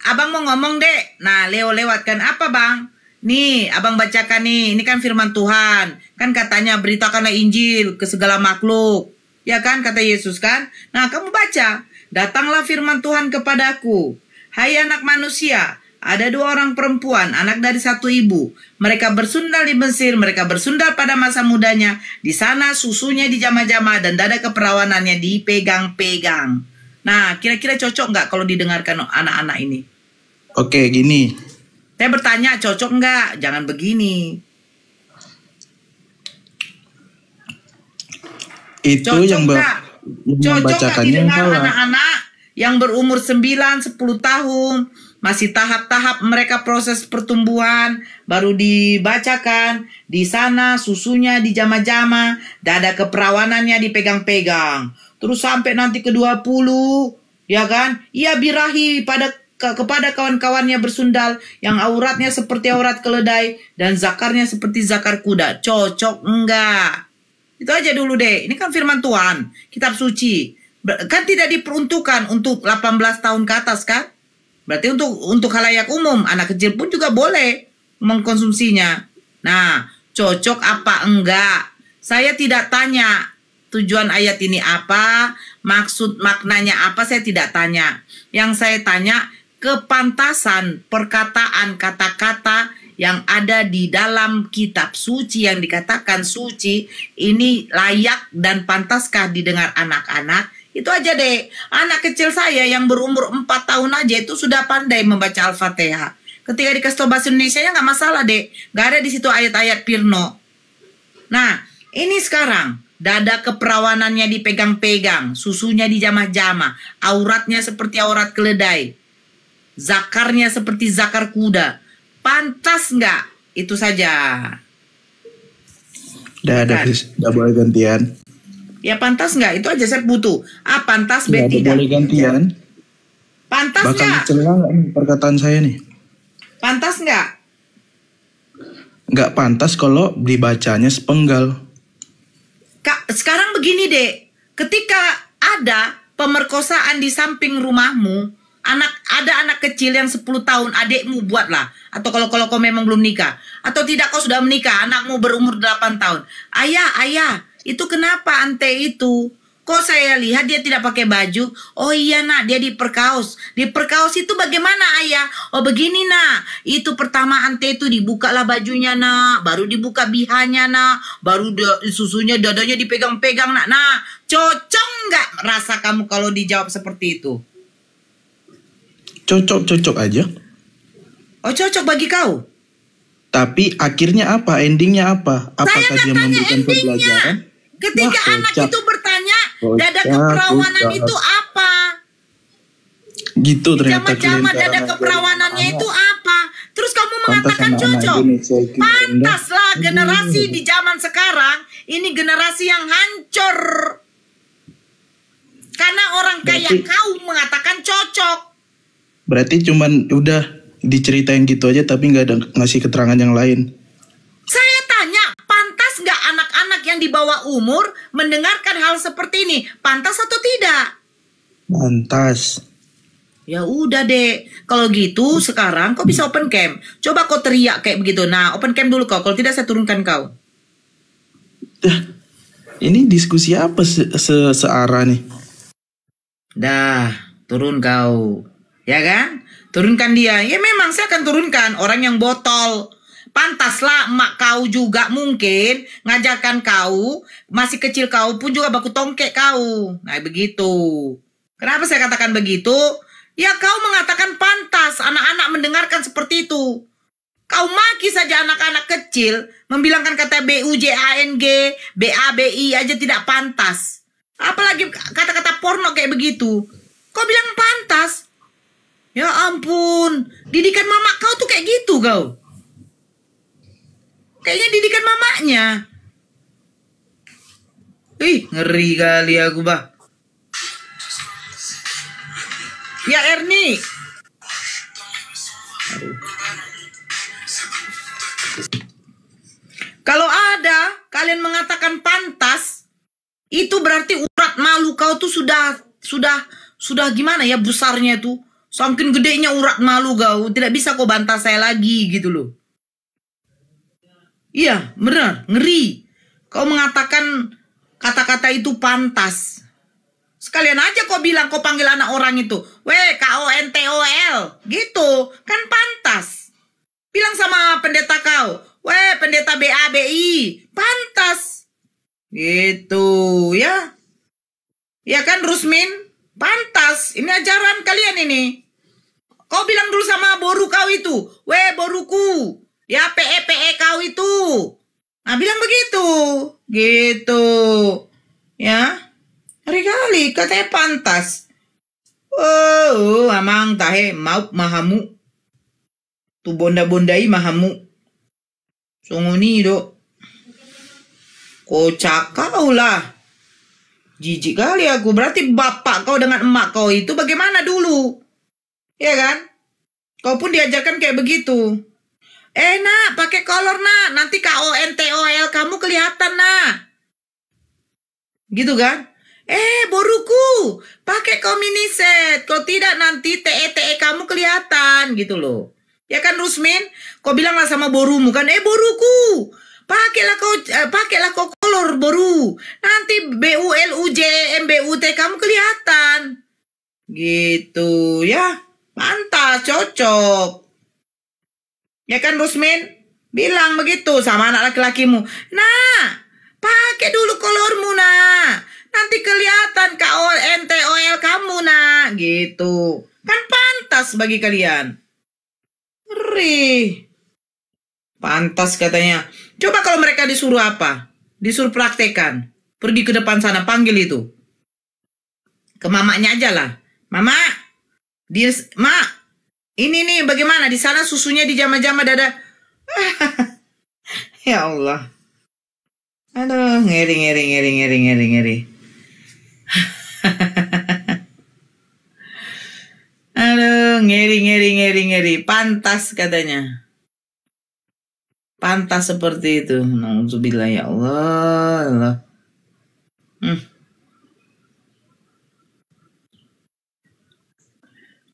Speaker 2: abang mau ngomong dek. Nah, Leo lewatkan apa bang? Nih, abang bacakan nih. Ini kan firman Tuhan. Kan katanya beritakanlah Injil ke segala makhluk. Ya kan, kata Yesus kan? Nah, kamu baca. Datanglah firman Tuhan kepadaku. Hai anak manusia, ada 2 orang perempuan, anak dari satu ibu. Mereka bersundal di Mesir, mereka bersundal pada masa mudanya. Di sana susunya dijamah-jamah dan dada keperawanannya dipegang-pegang. Nah, kira-kira cocok nggak kalau didengarkan anak-anak ini?
Speaker 9: Oke, gini.
Speaker 2: Saya bertanya, cocok nggak? Jangan begini.
Speaker 9: Itu
Speaker 2: Cocok
Speaker 9: yang
Speaker 2: nggak? Cocok nggak
Speaker 9: membacakannya yang
Speaker 2: didengar
Speaker 9: salah.
Speaker 2: anak-anak yang berumur 9-10 tahun, masih tahap-tahap mereka proses pertumbuhan, baru dibacakan, di sana susunya dijama-jama, dada keperawanannya dipegang-pegang. Terus sampai nanti ke-20, ya kan? Ia birahi kepada kawan-kawannya bersundal yang auratnya seperti aurat keledai dan zakarnya seperti zakar kuda. Cocok enggak? Itu aja dulu deh. Ini kan firman Tuhan, kitab suci. Kan tidak diperuntukkan untuk 18 tahun ke atas kan? Berarti untuk khalayak umum, anak kecil pun juga boleh mengkonsumsinya. Nah, cocok apa enggak? Saya tidak tanya tujuan ayat ini apa, maksud maknanya apa, saya tidak tanya. Yang saya tanya kepantasan perkataan kata-kata yang ada di dalam kitab suci yang dikatakan suci ini layak dan pantaskah didengar anak-anak? Itu aja deh. Anak kecil saya yang berumur 4 tahun aja itu sudah pandai membaca Al-Fatihah. Ketika dikasih tahu bahasa Indonesia nya nggak masalah deh. Nggak ada di situ ayat-ayat Pirno. Nah, ini sekarang dada keperawanannya dipegang-pegang, susunya dijamah-jamah, auratnya seperti aurat keledai, zakarnya seperti zakar kuda. Pantas nggak? Itu saja.
Speaker 9: Udah boleh gantian.
Speaker 2: Ya pantas nggak? Itu aja saya butuh. Pantas
Speaker 9: Udah
Speaker 2: tidak.
Speaker 9: boleh gantian.
Speaker 2: Pantas
Speaker 9: Bakal
Speaker 2: nggak?
Speaker 9: dicela nggak nih perkataan saya nih?
Speaker 2: Pantas nggak?
Speaker 9: Nggak pantas kalau dibacanya sepenggal.
Speaker 2: Kak, sekarang begini dek. Ketika ada pemerkosaan di samping rumahmu, ada anak kecil yang 10 tahun, adikmu buatlah. Atau kalau kau memang belum nikah. Atau tidak kau sudah menikah, anakmu berumur 8 tahun. Ayah, itu kenapa ante itu? Kok saya lihat dia tidak pakai baju? Oh iya nak, dia diperkaos. Diperkaos itu bagaimana ayah? Oh begini nak, itu pertama ante itu dibukalah bajunya nak, baru dibuka bihanya nak, baru susunya dadanya dipegang-pegang nak. Nah, cocok nggak rasa kamu kalau dijawab seperti itu?
Speaker 9: Cocok aja.
Speaker 2: Oh cocok bagi kau?
Speaker 9: Tapi akhirnya apa? Endingnya apa? Apakah
Speaker 2: Saya nggak
Speaker 9: dia
Speaker 2: tanya
Speaker 9: memberikan
Speaker 2: endingnya.
Speaker 9: pembelajaran?
Speaker 2: Ketika
Speaker 9: Wah,
Speaker 2: anak
Speaker 9: kocak.
Speaker 2: itu bertanya, dada
Speaker 9: Kocak,
Speaker 2: keperawanan
Speaker 9: kocak.
Speaker 2: itu apa?
Speaker 9: Gitu ternyata
Speaker 2: Jama-jama
Speaker 9: kalian
Speaker 2: dada
Speaker 9: cara
Speaker 2: keperawanannya
Speaker 9: ngajarin
Speaker 2: itu
Speaker 9: anak.
Speaker 2: apa? Terus kamu
Speaker 9: Pantas
Speaker 2: mengatakan
Speaker 9: anak-anak
Speaker 2: cocok.
Speaker 9: Indonesia itu rendah.
Speaker 2: Pantas lah. generasi di zaman sekarang ini generasi yang hancur. Karena orang kayak kau mengatakan cocok.
Speaker 9: Berarti cuman udah diceritain gitu aja tapi nggak ada ngasih keterangan yang lain.
Speaker 2: Saya tanya, pantas nggak anak-anak yang di bawah umur mendengarkan hal seperti ini? Pantas atau tidak?
Speaker 9: Pantas.
Speaker 2: Ya udah deh, kalau gitu sekarang kau bisa open cam. Coba kau teriak kayak begitu. Nah, open cam dulu kau. Kalau tidak saya turunkan kau.
Speaker 9: Ini diskusi apa searah nih?
Speaker 2: Dah, turun kau. Ya kan? Turunkan dia. Ya memang saya akan turunkan orang yang botol. Pantaslah emak kau juga mungkin ngajarkan kau, masih kecil kau pun juga baku tongkek kau. Nah begitu. Kenapa saya katakan begitu? Ya kau mengatakan pantas anak-anak mendengarkan seperti itu. Kau maki saja anak-anak kecil, membilangkan kata BUJANG, BABI aja tidak pantas. Apalagi kata-kata porno kayak begitu. Kau bilang pantas? Ya ampun, didikan mama kau tuh kayak gitu kau. Kayaknya didikan mamanya. Ih, ngeri kali aku, bah. Ya Erni. Kalau ada kalian mengatakan pantas, itu berarti urat malu kau tuh sudah gimana ya besarnya tuh. Saking gedenya urat malu kau, tidak bisa kau bantah saya lagi gitu loh. Iya, benar, ngeri. Kau mengatakan kata-kata itu pantas. Sekalian aja kau bilang, kau panggil anak orang itu, weh KONTOL, gitu, kan pantas. Bilang sama pendeta kau, weh pendeta BABI, pantas. Gitu, ya. Ya kan Rusmin, pantas. Ini ajaran kalian ini. Kau bilang dulu sama boru kau itu, weh boruku, ya PE kau itu. Nah bilang begitu, gitu, ya. Hari kali katanya pantas. Oh, amang tahe mau mahamu. Tu bonda-bondai mahamu. Sunguni do. Kocak kau lah. Jijik kali aku. Berarti bapak kau dengan emak kau itu bagaimana dulu? Ya kan? Kau pun diajarkan kayak begitu. Nak, pakai kolor nak. Nanti KONTOL kamu kelihatan nak. Gitu kan? Boruku, pakai kau mini set. Kalau tidak nanti TE kamu kelihatan gitu loh. Ya kan Rusmin? Kau bilanglah sama borumu kan, boruku, pakailah kau kolor boru. Nanti BULUJMBUT kamu kelihatan. Gitu ya. Pantas, cocok. Ya kan Rusmin? Bilang begitu sama anak laki-lakimu. Nah, pakai dulu kolormu nah. Nanti kelihatan KONTOL kamu nak, gitu. Kan pantas bagi kalian. Ngeri. Pantas katanya. Coba kalau mereka disuruh apa? Disuruh praktekan. Pergi ke depan sana, panggil itu. Ke mamanya aja lah. Mama, mak, ini nih bagaimana? Di sana susunya dijama-jama dada. Ya Allah. Aduh, ngeri. Aduh, ngeri. Pantas katanya. Pantas seperti itu. Nauzubillah ya Allah.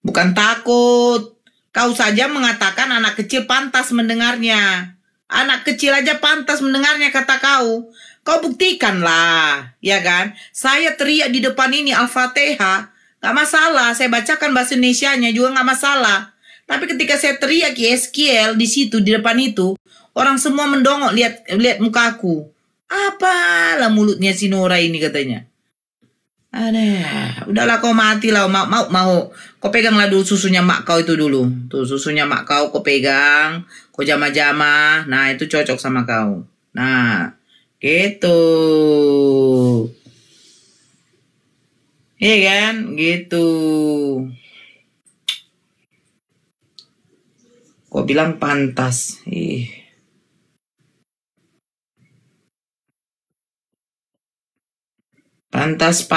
Speaker 2: Bukan takut. Kau saja mengatakan anak kecil pantas mendengarnya. Anak kecil aja pantas mendengarnya kata kau. Kau buktikanlah, ya kan? Saya teriak di depan ini Al-Fatihah, gak masalah. Saya bacakan bahasa Indonesianya juga gak masalah. Tapi ketika saya teriak YSKL di situ, di depan itu, orang semua mendongok lihat mukaku. Apalah mulutnya si Nora ini katanya. Udahlah kau mati lah, mau. Kau peganglah dulu susunya mak kau itu dulu. Tuh susunya mak kau pegang, kau jama-jama. Nah itu cocok sama kau. Nah, gitu. Iya kan? Gitu. Kau bilang pantas.
Speaker 10: Pantas.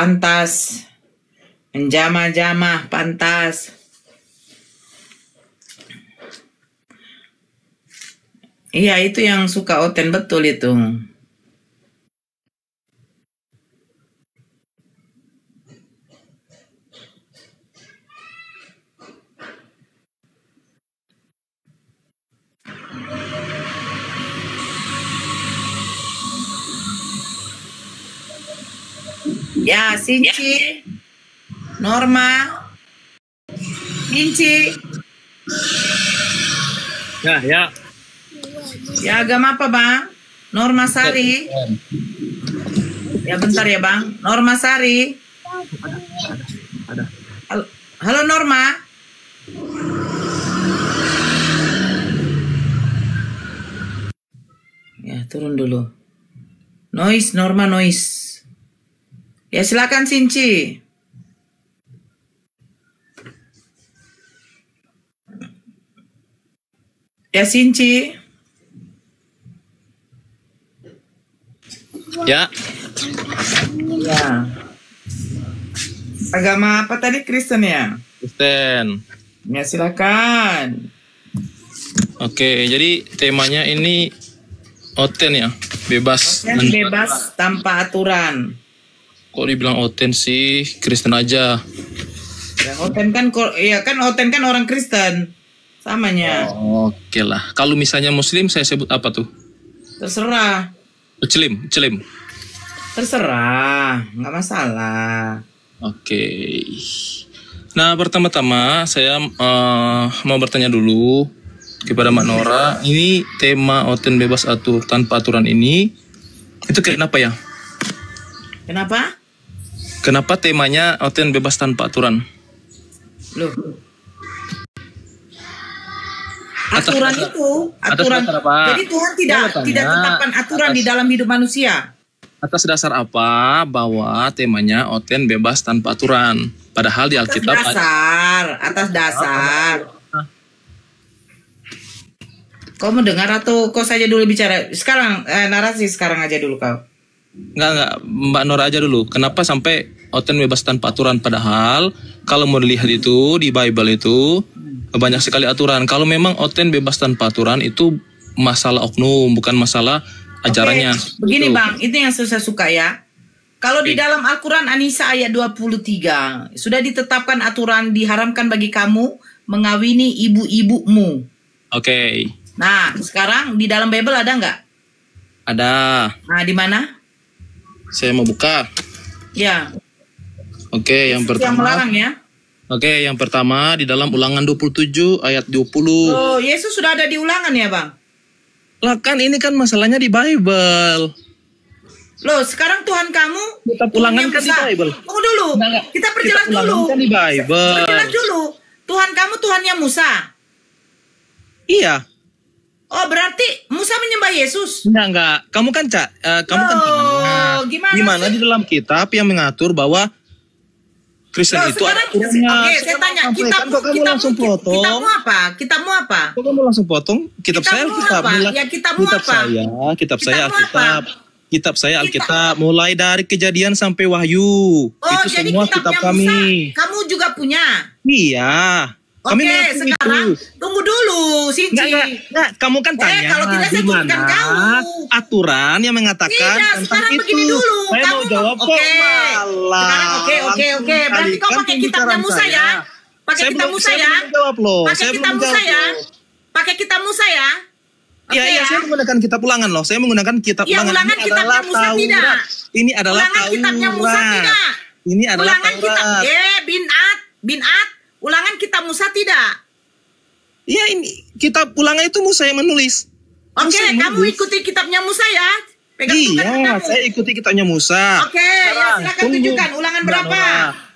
Speaker 10: Menjamah-jamah, pantas. Iya, itu yang suka Oten betul itu. Ya, Sinci, Norma, Sinci.
Speaker 1: Ya.
Speaker 10: Ya, agama apa, Bang? Norma Sari. Ya, bentar ya, Bang. Norma Sari.
Speaker 1: Ada.
Speaker 10: Halo, Norma. Ya, turun dulu. Norma noise. Ya, silakan Sinci. Ya, Sinci.
Speaker 1: Ya.
Speaker 10: Ya. Agama apa tadi? Kristen ya?
Speaker 1: Kristen.
Speaker 10: Ya, silakan.
Speaker 1: Oke, jadi temanya ini Oten ya, bebas.
Speaker 10: Oten bebas tanpa aturan.
Speaker 1: Kok dibilang Oten sih? Kristen aja.
Speaker 10: Ya, Oten kan Oten kan orang Kristen. Samanya.
Speaker 1: Oke lah. Kalau misalnya Muslim saya sebut apa tuh?
Speaker 10: Terserah.
Speaker 1: Celim.
Speaker 10: Terserah, nggak masalah.
Speaker 1: Oke. Nah, pertama-tama saya mau bertanya dulu kepada Mbak Nora. Ini tema Oten bebas tanpa aturan ini, itu kenapa ya?
Speaker 10: Kenapa?
Speaker 1: Kenapa temanya Oten bebas tanpa aturan?
Speaker 10: Loh. Aturan jadi Tuhan tidak tetapkan aturan di dalam hidup manusia.
Speaker 1: Atas dasar apa bahwa temanya Oten bebas tanpa aturan? Padahal di Alkitab
Speaker 10: atas dasar. Kau mendengar atau kau saja dulu bicara? Sekarang narasi sekarang aja dulu kau.
Speaker 1: Enggak, Mbak Nora aja dulu. Kenapa sampai Oten bebas tanpa aturan? Padahal kalau mau dilihat itu di Bible itu banyak sekali aturan. Kalau memang Oten bebas tanpa aturan itu masalah oknum, bukan masalah ajarannya.
Speaker 10: Begini Bang, itu yang saya suka ya. Kalau di dalam Al-Quran An-Nisa ayat 23 sudah ditetapkan aturan diharamkan bagi kamu mengawini ibu-ibumu.
Speaker 1: Oke.
Speaker 10: Nah, sekarang di dalam Bible ada nggak?
Speaker 1: Ada.
Speaker 10: Nah, di mana?
Speaker 1: Saya mau buka.
Speaker 10: Ya.
Speaker 1: Oke, yang pertama.
Speaker 10: Yang melarang ya.
Speaker 1: Oke, yang pertama di dalam Ulangan 27 ayat 20.
Speaker 10: Oh, Yesus sudah ada di Ulangan ya, Bang?
Speaker 1: Lah kan ini kan masalahnya di Bible.
Speaker 10: Loh, sekarang Tuhan kamu
Speaker 1: kita Ulangan kan di Bible.
Speaker 10: Tunggu dulu. Kita perjelas dulu.
Speaker 1: Kan di Bible.
Speaker 10: Perjelas dulu. Tuhan kamu Tuhannya Musa.
Speaker 1: Iya.
Speaker 10: Oh, berarti Musa menyembah Yesus?
Speaker 1: Enggak. Kamu kan kamu kan gimana di dalam kitab yang mengatur bahwa Kristen itu ada aturannya.
Speaker 10: Oke, saya tanya, kitabmu apa? Kitabmu apa?
Speaker 1: Kok kamu langsung potong? Kitab saya Alkitab. Kitab saya Alkitab. Kitab saya Alkitab. Mulai dari Kejadian sampai Wahyu. Itu semua kitab kami.
Speaker 10: Kamu juga punya?
Speaker 1: Iya.
Speaker 10: Oke, sekarang tunggu dulu, Sinci.
Speaker 1: Enggak, kamu kan tanya
Speaker 10: kalau tidak saya tunjukkan kau
Speaker 1: aturan yang mengatakan tentang itu.
Speaker 10: Begini dulu.
Speaker 1: Saya mau jawab kok malah.
Speaker 10: Oke. Berarti kau pakai kitabnya Musa ya? Pakai kitab Musa ya? Pakai kitab Musa ya? Pakai kitab Musa ya?
Speaker 1: Iya, saya menggunakan kitab Ulangan loh. Saya menggunakan kitab Ulangan.
Speaker 10: Ulangan kitabnya Musa tidak.
Speaker 1: Ini adalah
Speaker 10: Ulangan kitabnya Musa tidak.
Speaker 1: Ini adalah
Speaker 10: Taurat. Binat. Ulangan kitab Musa tidak?
Speaker 1: Iya, ini kitab Ulangan itu Musa yang menulis.
Speaker 10: Oke, kamu ikuti kitabnya Musa ya?
Speaker 1: Iya, saya ikuti kitabnya Musa.
Speaker 10: Oke, ya silakan tunjukkan Ulangan berapa?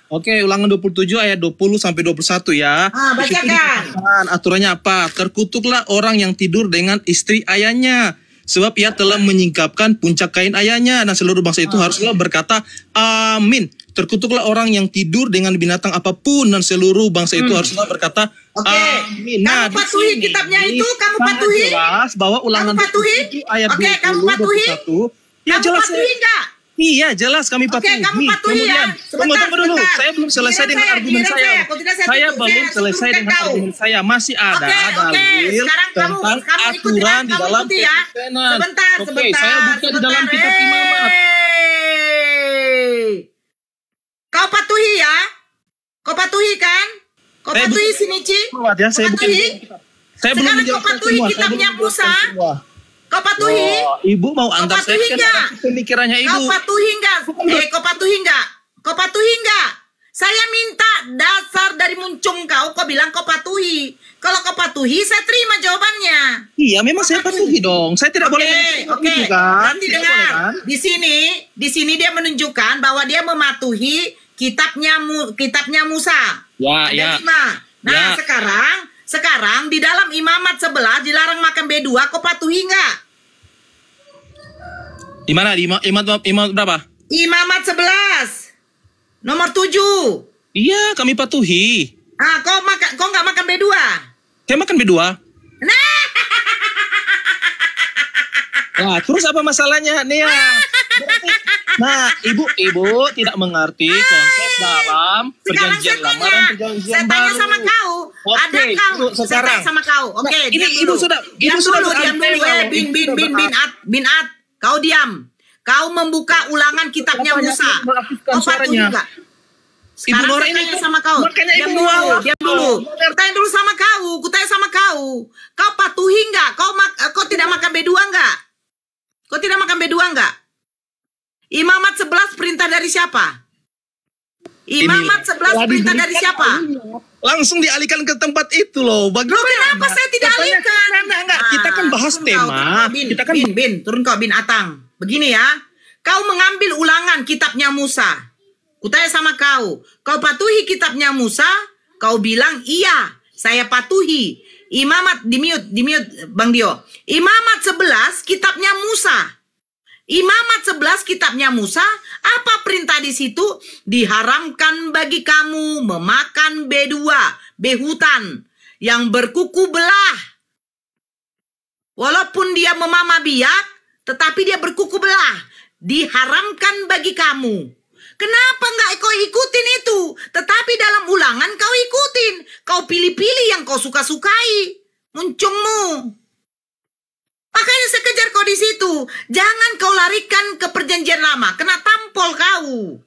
Speaker 1: Oke, Ulangan 27 ayat 20 sampai 21 ya.
Speaker 10: Bacakan.
Speaker 1: Aturannya apa? Terkutuklah orang yang tidur dengan istri ayahnya, sebab ia telah menyingkapkan puncak kain ayahnya, dan seluruh bangsa itu haruslah berkata amin. Terkutuklah orang yang tidur dengan binatang apapun, dan seluruh bangsa itu haruslah berkata amin.
Speaker 10: Nah, kamu patuhi kitabnya itu, kamu patuhi?
Speaker 1: Jelas bahwa Ulangan 27 ayat 20 21.
Speaker 10: Ya, kamu patuhi enggak?
Speaker 9: Iya, jelas kami patuhi.
Speaker 10: kamu patuhi ya.
Speaker 9: Tunggu dulu. Saya belum selesai dengan argumen saya. Saya belum selesai dengan argumen saya. Masih ada dalil tentang aturan di dalam ketenan. Oke, saya buka di dalam kitab Imamat.
Speaker 10: Kau patuhi ya? Kau patuhi kan? Kau patuhi Shinichi?
Speaker 9: Ya, saya
Speaker 10: patuhi?
Speaker 9: Saya belum
Speaker 10: sekarang kau patuhi kitabnya Musa? Kau patuhi?
Speaker 9: Ibu mau antar saya ke pemikirannya Ibu.
Speaker 10: Kau patuhi enggak? Kau patuhi enggak? Kau patuhi enggak? Saya minta dasar dari muncung kau bilang kau patuhi. Kalau kau patuhi, saya terima jawabannya.
Speaker 9: Iya, memang saya patuhi dong. Saya tidak boleh.
Speaker 10: Oke. Nanti dengar. Di sini dia menunjukkan bahwa dia mematuhi kitabnya Musa.
Speaker 9: Ya.
Speaker 10: Nah, sekarang di dalam Imamat 11 dilarang makan B2, kau patuhi enggak?
Speaker 9: Di mana? Di Imamat berapa?
Speaker 10: Imamat 11. Nomor 7.
Speaker 9: Iya, kami patuhi.
Speaker 10: Ah, kau enggak makan B2?
Speaker 9: Saya makan B2.
Speaker 10: Nah.
Speaker 9: Nah, terus apa masalahnya, Nia? Nah, ibu tidak mengerti konsep dalam perjanjian lama dan perjanjian baru.
Speaker 10: Saya tanya sama kau. Ada kau? Saya tanya sama kau. Oke,
Speaker 9: ini ibu sudah
Speaker 10: diam dulu. Binat. Kau diam. Kau membuka ulangan kitabnya Musa. Kau patuhi enggak? Sekarang saya tanya sama kau. Diam dulu. Tanya dulu sama kau. Kutanya sama kau. Kau patuhi enggak? Kau tidak makan B2 enggak? Kau tidak makan B2 enggak? Imamat 11 perintah dari siapa? Imamat 11 perintah dari siapa?
Speaker 9: Langsung dialihkan ke tempat itu loh. Bagaimana?
Speaker 10: Loh, kenapa saya tidak alihkan?
Speaker 9: Enggak. Kita kan bahas tema.
Speaker 10: Bin, turun kau, Bin Atang. Begini ya. Kau mengambil ulangan kitabnya Musa. Kutanya sama kau. Kau patuhi kitabnya Musa? Kau bilang, iya, saya patuhi. Imamat, di mute, Bang Dio. Imamat 11 kitabnya Musa. Imamat 11 kitabnya Musa, apa perintah di situ? Diharamkan bagi kamu memakan B2, behutan yang berkuku belah. Walaupun dia memama biak, tetapi dia berkuku belah. Diharamkan bagi kamu. Kenapa nggak kau ikutin itu? Tetapi dalam ulangan kau ikutin. Kau pilih-pilih yang kau suka-sukai. Muncungmu. Makanya saya kejar kau di situ. Jangan kau larikan ke perjanjian lama. Kena tampol kau.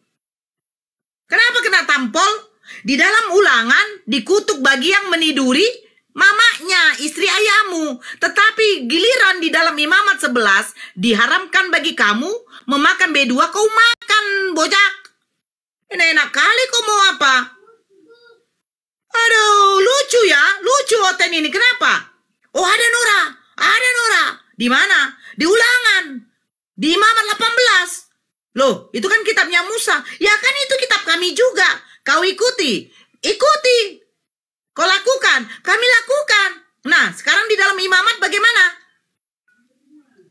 Speaker 10: Kenapa kena tampol? Di dalam ulangan dikutuk bagi yang meniduri mamanya, istri ayahmu. Tetapi giliran di dalam Imamat 11 diharamkan bagi kamu memakan B2, kau makan, bocak. Ini enak kali kau mau apa? Aduh, lucu ya. Lucu Oten ini. Kenapa? Oh, ada Nora. Di mana? Di ulangan. Di Imamat 18. Loh, itu kan kitabnya Musa. Ya kan itu kitab kami juga. Kau ikuti. Kau lakukan. Kami lakukan. Nah, sekarang di dalam Imamat bagaimana?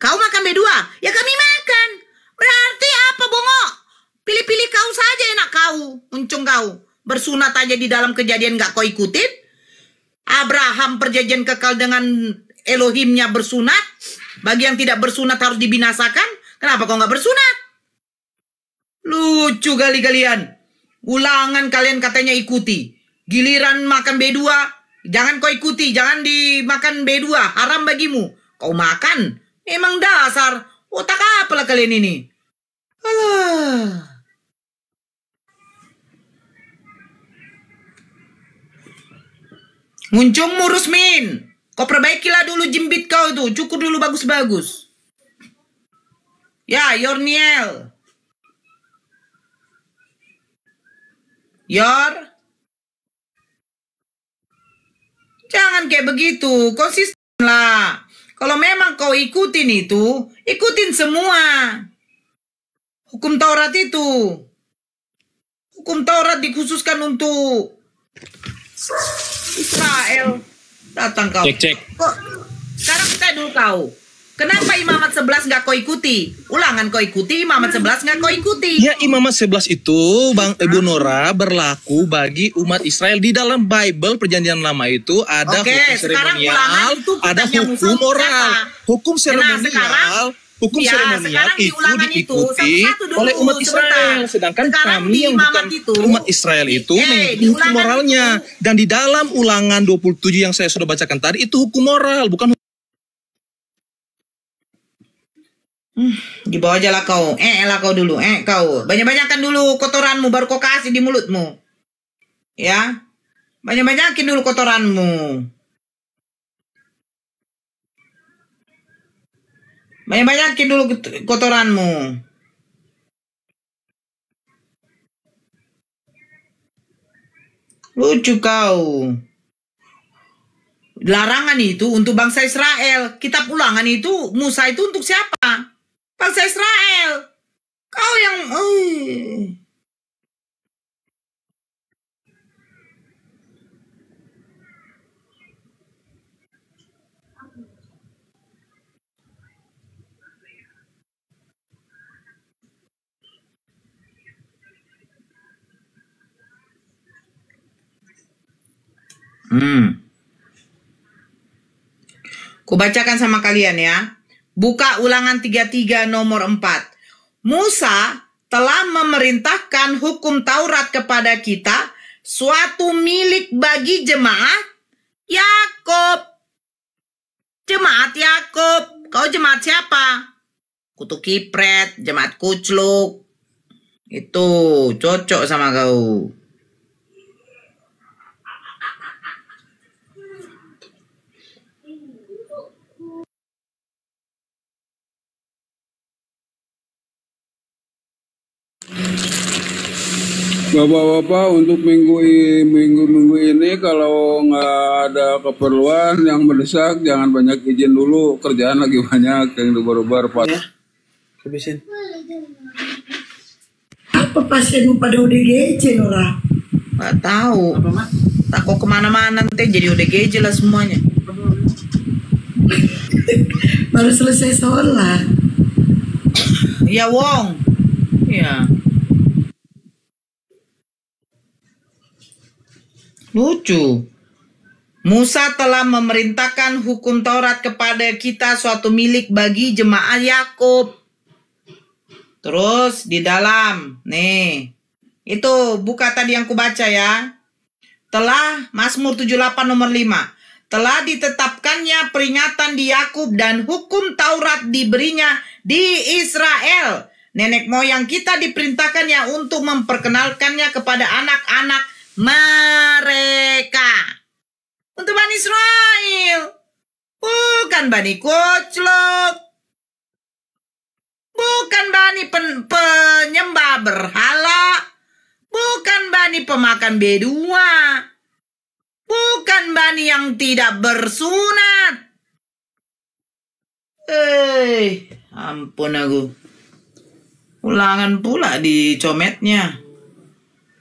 Speaker 10: Kau makan B2. Ya kami makan. Berarti apa, Bongo? Pilih-pilih kau saja enak kau. Uncung kau. Bersunat aja di dalam Kejadian gak kau ikutin. Abraham perjanjian kekal dengan Elohimnya bersunat. Bagi yang tidak bersunat harus dibinasakan. Kenapa kau gak bersunat? Lucu kali kalian. Ulangan kalian katanya ikuti. Giliran makan B2. Jangan kau ikuti. Jangan dimakan B2. Haram bagimu. Kau makan. Emang dasar. Otak apalah kalian ini. Alah. Muncungmu Rusmin. Kau perbaikilah dulu jimbit kau itu. Cukur dulu bagus-bagus. Ya, Yorniel. Jangan kayak begitu. Konsisten lah. Kalau memang kau ikutin itu, ikutin semua. Hukum Taurat itu. Hukum Taurat dikhususkan untuk Israel. Datang kau.
Speaker 9: Cek.
Speaker 10: Kok sekarang kita dulu kau. Kenapa Imamat 11 nggak kau ikuti? Ulangan kau ikuti, Imamat 11 nggak kau ikuti.
Speaker 9: Ya, Imamat 11 itu, Bang Ibu Nora, berlaku bagi umat Israel. Di dalam Bible Perjanjian Lama itu ada
Speaker 10: Oke,
Speaker 9: hukum
Speaker 10: sekarang ulangan
Speaker 9: seremonial,
Speaker 10: itu
Speaker 9: ada
Speaker 10: kitabnya Musa
Speaker 9: hukum moral.
Speaker 10: siapa?
Speaker 9: Hukum seremonial,
Speaker 10: sekarang
Speaker 9: seremonial
Speaker 10: di
Speaker 9: itu
Speaker 10: ulangan itu,
Speaker 9: diikuti
Speaker 10: satu-satu dulu,
Speaker 9: oleh umat Israel.
Speaker 10: sebentar.
Speaker 9: Sedangkan
Speaker 10: Sekarang
Speaker 9: kami
Speaker 10: di
Speaker 9: yang
Speaker 10: Imamat
Speaker 9: bukan
Speaker 10: itu,
Speaker 9: umat Israel itu mengikuti
Speaker 10: di
Speaker 9: hukum
Speaker 10: ulangan
Speaker 9: moralnya. Dan di dalam ulangan 27 yang saya sudah bacakan tadi, itu hukum moral, bukan
Speaker 10: di bawah aja lah kau. Lah kau dulu. Kau. Banyak-banyakan dulu kotoranmu baru kau kasih di mulutmu. Ya. Banyak-banyakin dulu kotoranmu. Banyak-banyakin dulu kotoranmu. Lucu kau. Larangan itu untuk bangsa Israel. Kitab Ulangan itu, Musa itu untuk siapa? Bangsa Israel. Kau yang... Kubacakan sama kalian ya. Buka Ulangan 33 nomor 4. Musa telah memerintahkan hukum Taurat kepada kita, suatu milik bagi jemaat Yakub. Jemaat Yakub. Kau jemaat siapa? Kutu Kipret, jemaat Kucluk. Itu cocok sama kau.
Speaker 11: Bapak-bapak, untuk minggu ini kalau nggak ada keperluan yang mendesak, jangan banyak izin dulu, kerjaan lagi banyak yang dibar-bar Pak.
Speaker 7: Ya, habisin.
Speaker 3: Apa pasienmu pada ODGJ, Nora?
Speaker 10: Nggak tahu. Tak kok kemana-mana nanti jadi ODGJ lah semuanya.
Speaker 3: Baru selesai sholat.
Speaker 10: Iya, Wong. Iya. Lucu. Musa telah memerintahkan hukum Taurat kepada kita, suatu milik bagi jemaat Yakub. Terus di dalam, nih. Itu buka tadi yang kubaca ya. Telah Mazmur 78 nomor 5. Telah ditetapkannya peringatan di Yakub dan hukum Taurat diberinya di Israel. Nenek moyang kita diperintahkannya untuk memperkenalkannya kepada anak-anak mereka. Untuk Bani Israel. Bukan Bani Kucluk. Bukan Bani penyembah berhala. Bukan Bani pemakan B2. Bukan Bani yang tidak bersunat. Ampun aku. Ulangan pula di cometnya.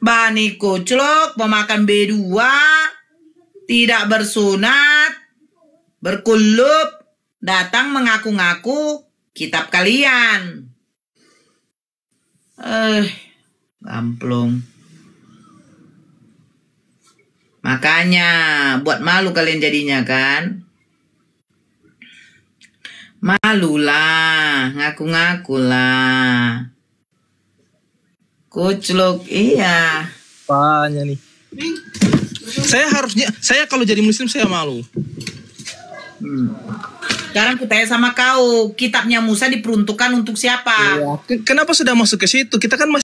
Speaker 10: Bani Kucluk, pemakan B2, tidak bersunat, berkulup, datang mengaku-ngaku kitab kalian. Gamplong. Makanya buat malu kalian jadinya kan. Malulah, ngaku-ngakulah. Kucluk, iya.
Speaker 9: Apanya nih? Saya kalau jadi muslim saya malu.
Speaker 10: Sekarang ku tanya sama kau, kitabnya Musa diperuntukkan untuk siapa?
Speaker 9: Kenapa sudah masuk ke situ? Kita kan masih